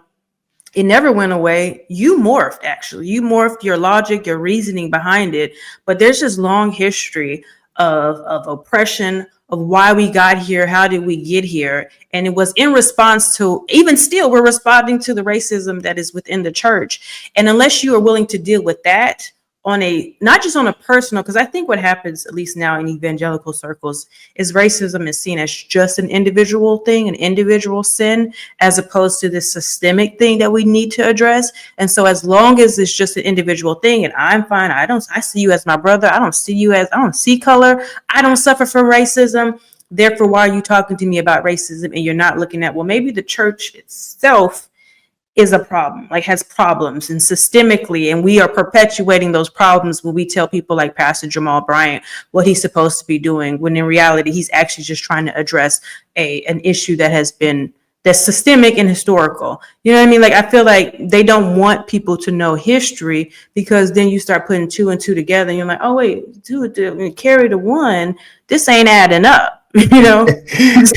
It never went away. You morphed, actually. You morphed your logic, your reasoning behind it. But there's this long history of oppression, of why we got here, how did we get here? And it was in response to, even still, we're responding to the racism that is within the church. And unless you are willing to deal with that on a, not just on a personal, because I think what happens, at least now in evangelical circles, is racism is seen as just an individual thing, an individual sin, as opposed to this systemic thing that we need to address. And so as long as it's just an individual thing and I'm fine, I see you as my brother, I don't see color, I don't suffer from racism. Therefore, why are you talking to me about racism? And you're not looking at, well, maybe the church itself is a problem, like has problems and systemically, and we are perpetuating those problems when we tell people like Pastor Jamal Bryant what he's supposed to be doing, when in reality, he's actually just trying to address an issue that's systemic and historical. You know what I mean? Like, I feel like they don't want people to know history, because then you start putting 2 and 2 together and you're like, oh wait, carry the one, this ain't adding up, you know? It's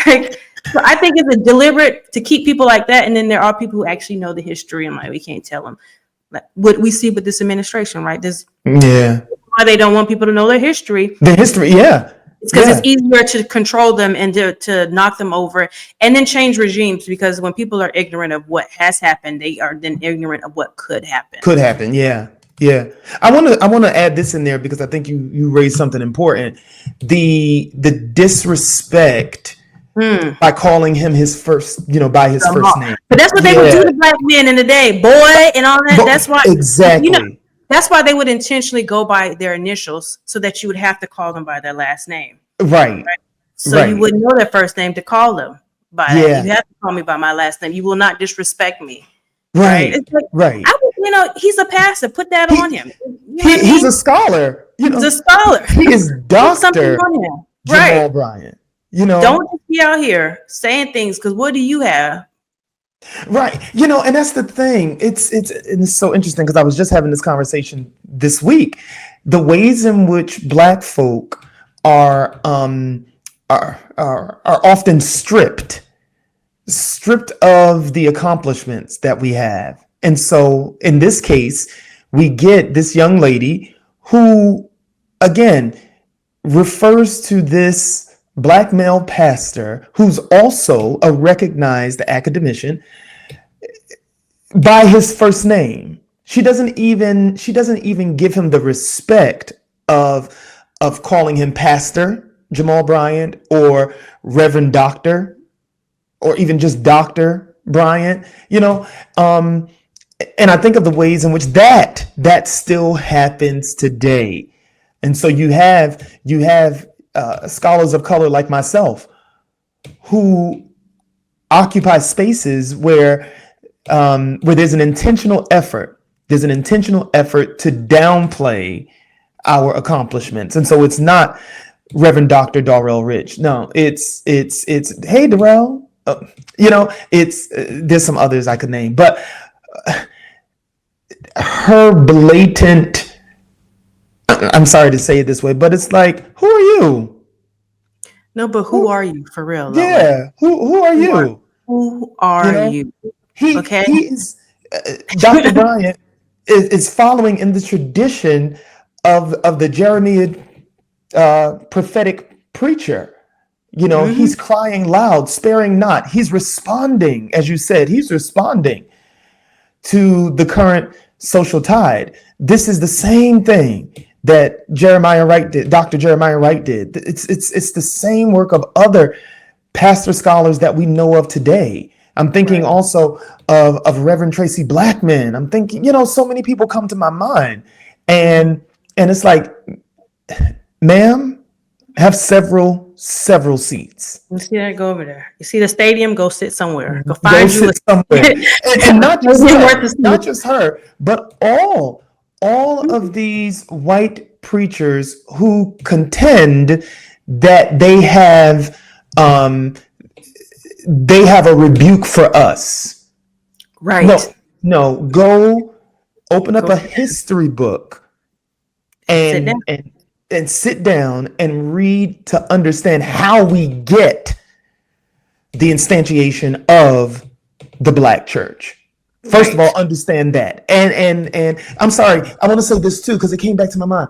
like, so I think it's a deliberate to keep people like that. And then there are people who actually know the history, and like, we can't tell them. Like what we see with this administration, right? Why they don't want people to know their history. The history, yeah. It's because it's easier to control them and to knock them over and then change regimes, because when people are ignorant of what has happened, they are then ignorant of what could happen. Yeah. I want to add this in there because I think you raised something important. The disrespect by calling him his first, by his first name. But that's what they would do to Black men in the day, boy, and all that. That's why exactly. That's why they would intentionally go by their initials, so that you would have to call them by their last name. Right. So you wouldn't know their first name to call them by. You have to call me by my last name. You will not disrespect me. Right. It's like, right. I would he's a pastor. Put that He- on him. You know what I He's mean? a scholar. He's a scholar. He is Put something Dr. on him. Jamal Right. Bryant. Don't just be out here saying things, because what do you have? Right. And that's the thing. It's so interesting because I was just having this conversation this week. The ways in which Black folk are often stripped of the accomplishments that we have. And so in this case, we get this young lady who, again, refers to this Black male pastor who's also a recognized academician by his first name. She doesn't even give him the respect of calling him Pastor Jamal Bryant or Reverend Doctor or even just Dr. Bryant, and I think of the ways in which that still happens today. And so you have scholars of color like myself who occupy spaces where there's an intentional effort. There's an intentional effort to downplay our accomplishments. And so it's not Reverend Dr. Darrell Rich. No, it's hey, Darrell. There's some others I could name, but her blatant, I'm sorry to say it this way, but it's like, who are you? No, but who are you for real? Yeah, who are you? Who are you? He is Dr. Bryant is following in the tradition of the Jeremiah prophetic preacher. He's crying loud, sparing not. He's responding, as you said, he's responding to the current social tide. This is the same thing that Jeremiah Wright did, Dr. Jeremiah Wright did. It's the same work of other pastor scholars that we know of today. I'm thinking also of Reverend Tracy Blackman. I'm thinking, so many people come to my mind, and it's like, ma'am, have several seats. You see that? Go over there. You see the stadium? Go sit somewhere. Go find you somewhere. and not just her, but all of these white preachers who contend that they have a rebuke for us. Right. No, go open up a history book and sit down and read to understand how we get the instantiation of the Black church. First of all, understand that. And I'm sorry, I want to say this too, because it came back to my mind.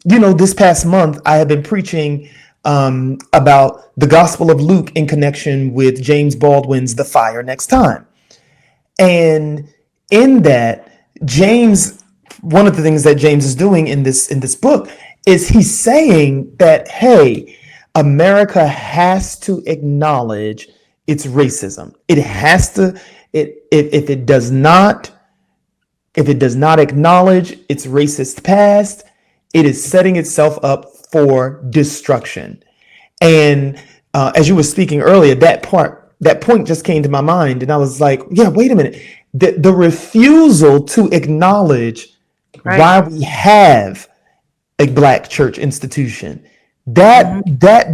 This past month, I have been preaching about the Gospel of Luke in connection with James Baldwin's The Fire Next Time. And in that, one of the things that James is doing in this book is he's saying that, hey, America has to acknowledge its racism. It has to. If it does not acknowledge its racist past, it is setting itself up for destruction. And as you were speaking earlier, that point just came to my mind, and I was like, yeah, wait a minute. The refusal to acknowledge why we have a Black church institution, that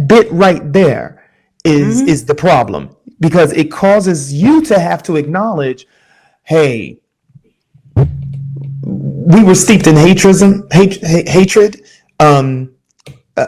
bit right there is the problem, because it causes you to have to acknowledge, hey, we were steeped in hatred.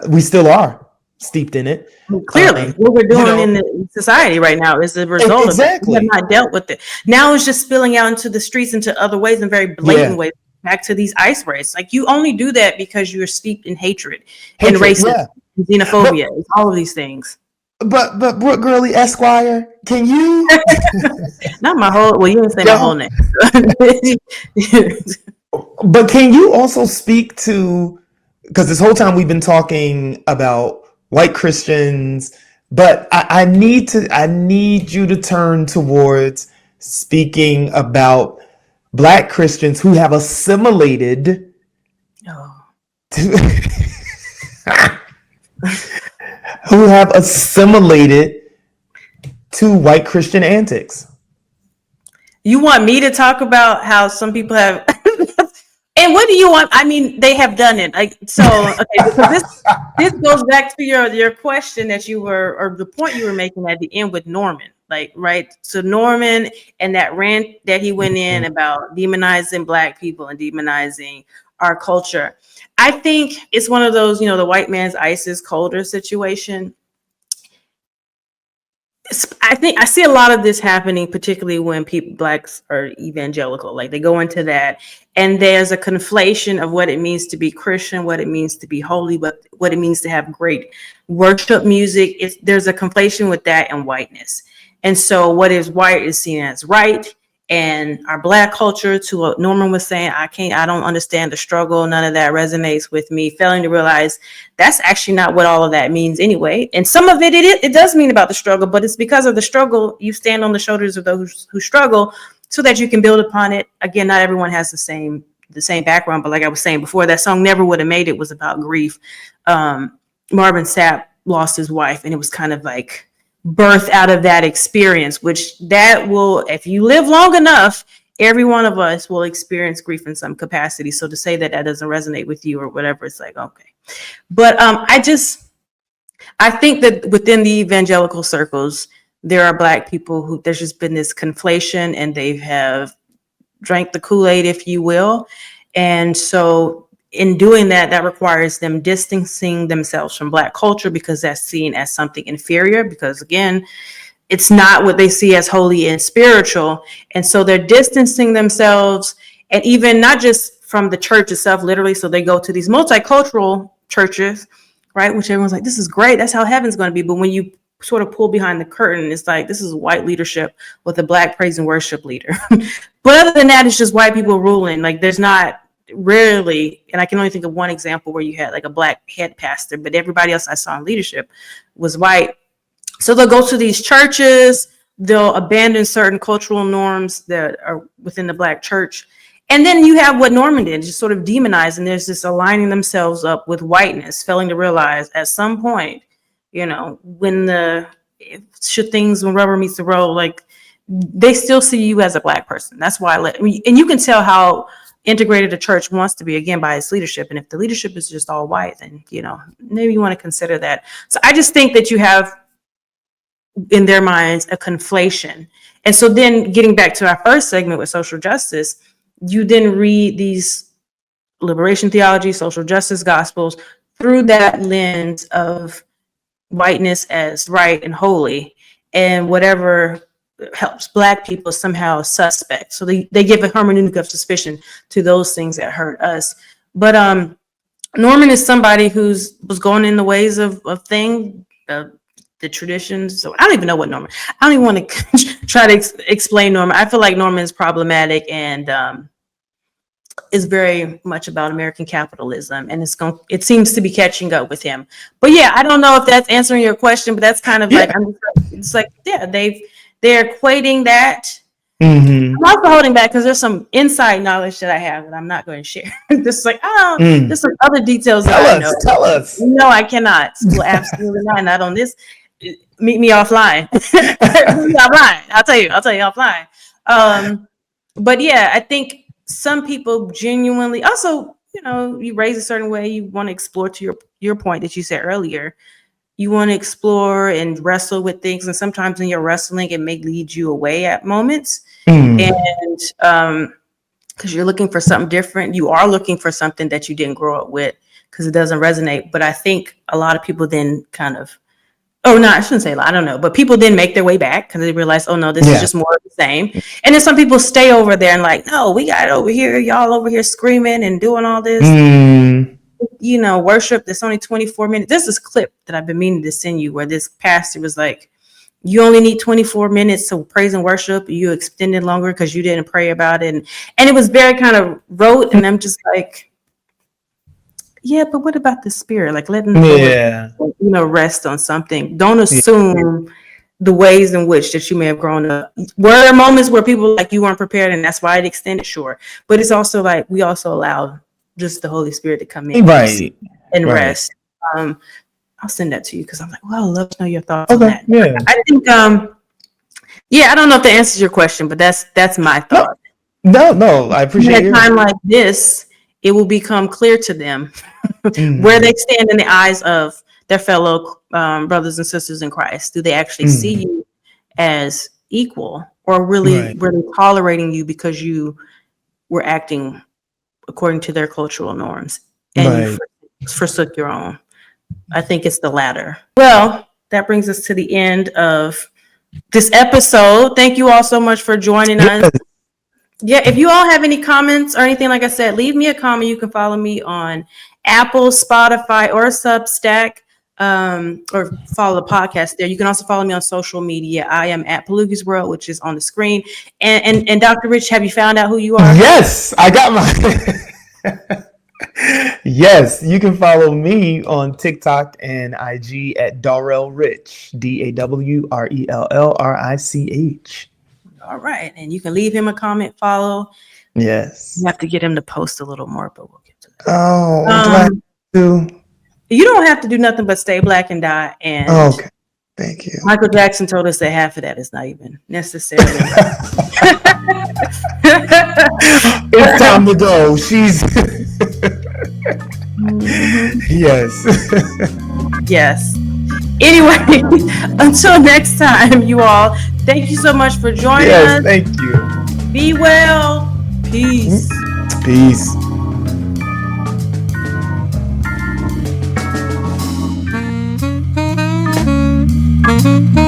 We still are steeped in it. Clearly, what we're doing in the society right now is the result of it. We have not dealt with it. Now it's just spilling out into the streets, into other ways, in very blatant ways. Back to these ice raids. Like, you only do that because you're steeped in hatred and racism, and xenophobia, and all of these things. But Brooke Gurley Esquire, can you? Not my whole. Well, you didn't say my whole name. But can you also speak to? Because this whole time we've been talking about white Christians, but I need you to turn towards speaking about Black Christians who have assimilated to white Christian antics. You want me to talk about how some people have, and what do you want? I mean, they have done it. Like, so, okay, so this goes back to your question that you were, or the point you were making at the end with Norman, like, right? So Norman and that rant that he went in about demonizing Black people and demonizing our culture. I think it's one of those, the white man's ice is colder situation. I think I see a lot of this happening, particularly when Blacks are evangelical. Like, they go into that, and there's a conflation of what it means to be Christian, what it means to be holy, what it means to have great worship music. There's a conflation with that and whiteness. And so what is white is seen as right. And our Black culture, to what Norman was saying, I don't understand the struggle. None of that resonates with me. Failing to realize that's actually not what all of that means anyway. And some of it does mean about the struggle, but it's because of the struggle you stand on the shoulders of those who struggle, so that you can build upon it. Again, not everyone has the same background, but like I was saying before, that song Never Would Have Made It was about grief. Marvin Sapp lost his wife, and it was kind of like birth out of that experience, which that will, if you live long enough, every one of us will experience grief in some capacity. So to say that doesn't resonate with you or whatever, it's like, okay. But I think that within the evangelical circles, there are Black people who there's just been this conflation, and they have drank the Kool-Aid, if you will. And so in doing that, that requires them distancing themselves from Black culture, because that's seen as something inferior, because again, it's not what they see as holy and spiritual. And so they're distancing themselves, and even not just from the church itself, literally. So they go to these multicultural churches, right? Which everyone's like, this is great. That's how heaven's going to be. But when you sort of pull behind the curtain, it's like, this is white leadership with a Black praise and worship leader. But other than that, it's just white people ruling. Like, there's not rarely, and I can only think of one example where you had like a Black head pastor, but everybody else I saw in leadership was white. So they'll go to these churches, they'll abandon certain cultural norms that are within the Black church. And then you have what Norman did, just sort of demonize, and there's this aligning themselves up with whiteness, failing to realize at some point, when rubber meets the road, like, they still see you as a Black person. That's why and you can tell how integrated a church wants to be, again, by its leadership. And if the leadership is just all white, then, maybe you want to consider that. So I just think that you have in their minds a conflation. And so then getting back to our first segment with social justice, you then read these liberation theology, social justice gospels through that lens of whiteness as right and holy, and whatever helps Black people is somehow suspect. So they give a hermeneutic of suspicion to those things that hurt us. But Norman is somebody was going in the ways of the traditions. So I don't even know what Norman. I don't even want to try to explain Norman. I feel like Norman is problematic and is very much about American capitalism, and it seems to be catching up with him. But yeah, I don't know if that's answering your question, but that's kind of like, it's like, yeah, they're equating that. Mm-hmm. I'm also holding back because there's some inside knowledge that I have that I'm not going to share. Just like, there's some other details that I know. Tell us. No, I cannot. Well, absolutely not on this. Meet me offline. I'll tell you offline. But yeah, I think some people genuinely also, you raise a certain way, you want to explore, to your point that you said earlier. You want to explore and wrestle with things, and sometimes in your wrestling, it may lead you away at moments. And because you're looking for something different, you are looking for something that you didn't grow up with because it doesn't resonate. But I think a lot of people then I shouldn't say a lot, I don't know, but people then make their way back because they realize, oh no, this is just more of the same. And then some people stay over there and like, no, we got it over here, y'all over here screaming and doing all this. Worship that's only 24 minutes. There's this clip that I've been meaning to send you where this pastor was like, you only need 24 minutes to praise and worship. You extended longer because you didn't pray about it. And it was very kind of rote. And I'm just like, yeah, but what about the spirit? Like letting the rest on something. Don't assume the ways in which that you may have grown up. Were there moments where people like you weren't prepared and that's why it extended? Sure. But it's also like we also allow just the Holy Spirit to come in and rest. I'll send that to you because I'm like, well, I'd love to know your thoughts on that. Yeah. I think, Yeah, I don't know if that answers your question, but that's my thought. No, I appreciate In a time like this, it will become clear to them where they stand in the eyes of their fellow brothers and sisters in Christ. Do they actually see you as equal, or really tolerating you because you were acting according to their cultural norms and you forsook your own? I think it's the latter. Well, that brings us to the end of this episode. Thank you all so much for joining us. Yeah, if you all have any comments or anything, like I said, leave me a comment. You can follow me on Apple, Spotify, or Substack, or follow the podcast there. You can also follow me on social media. I am at Palugi's World, which is on the screen. And Dr. Rich, have you found out who you are? Yes, I got my... Yes, you can follow me on TikTok and IG at Darrell Rich, DAWRELLRICH. All right. And you can leave him a comment, follow. Yes. You have to get him to post a little more, but we'll get to that. Oh, do I have to? You don't have to do nothing but stay black and die. And okay. Thank you. Michael Jackson told us that half of that is not even necessary. It's time to go. She's... Yes. Yes. Anyway, until next time, you all, thank you so much for joining us. Thank you. Be well. Peace. Peace. Mm-hmm.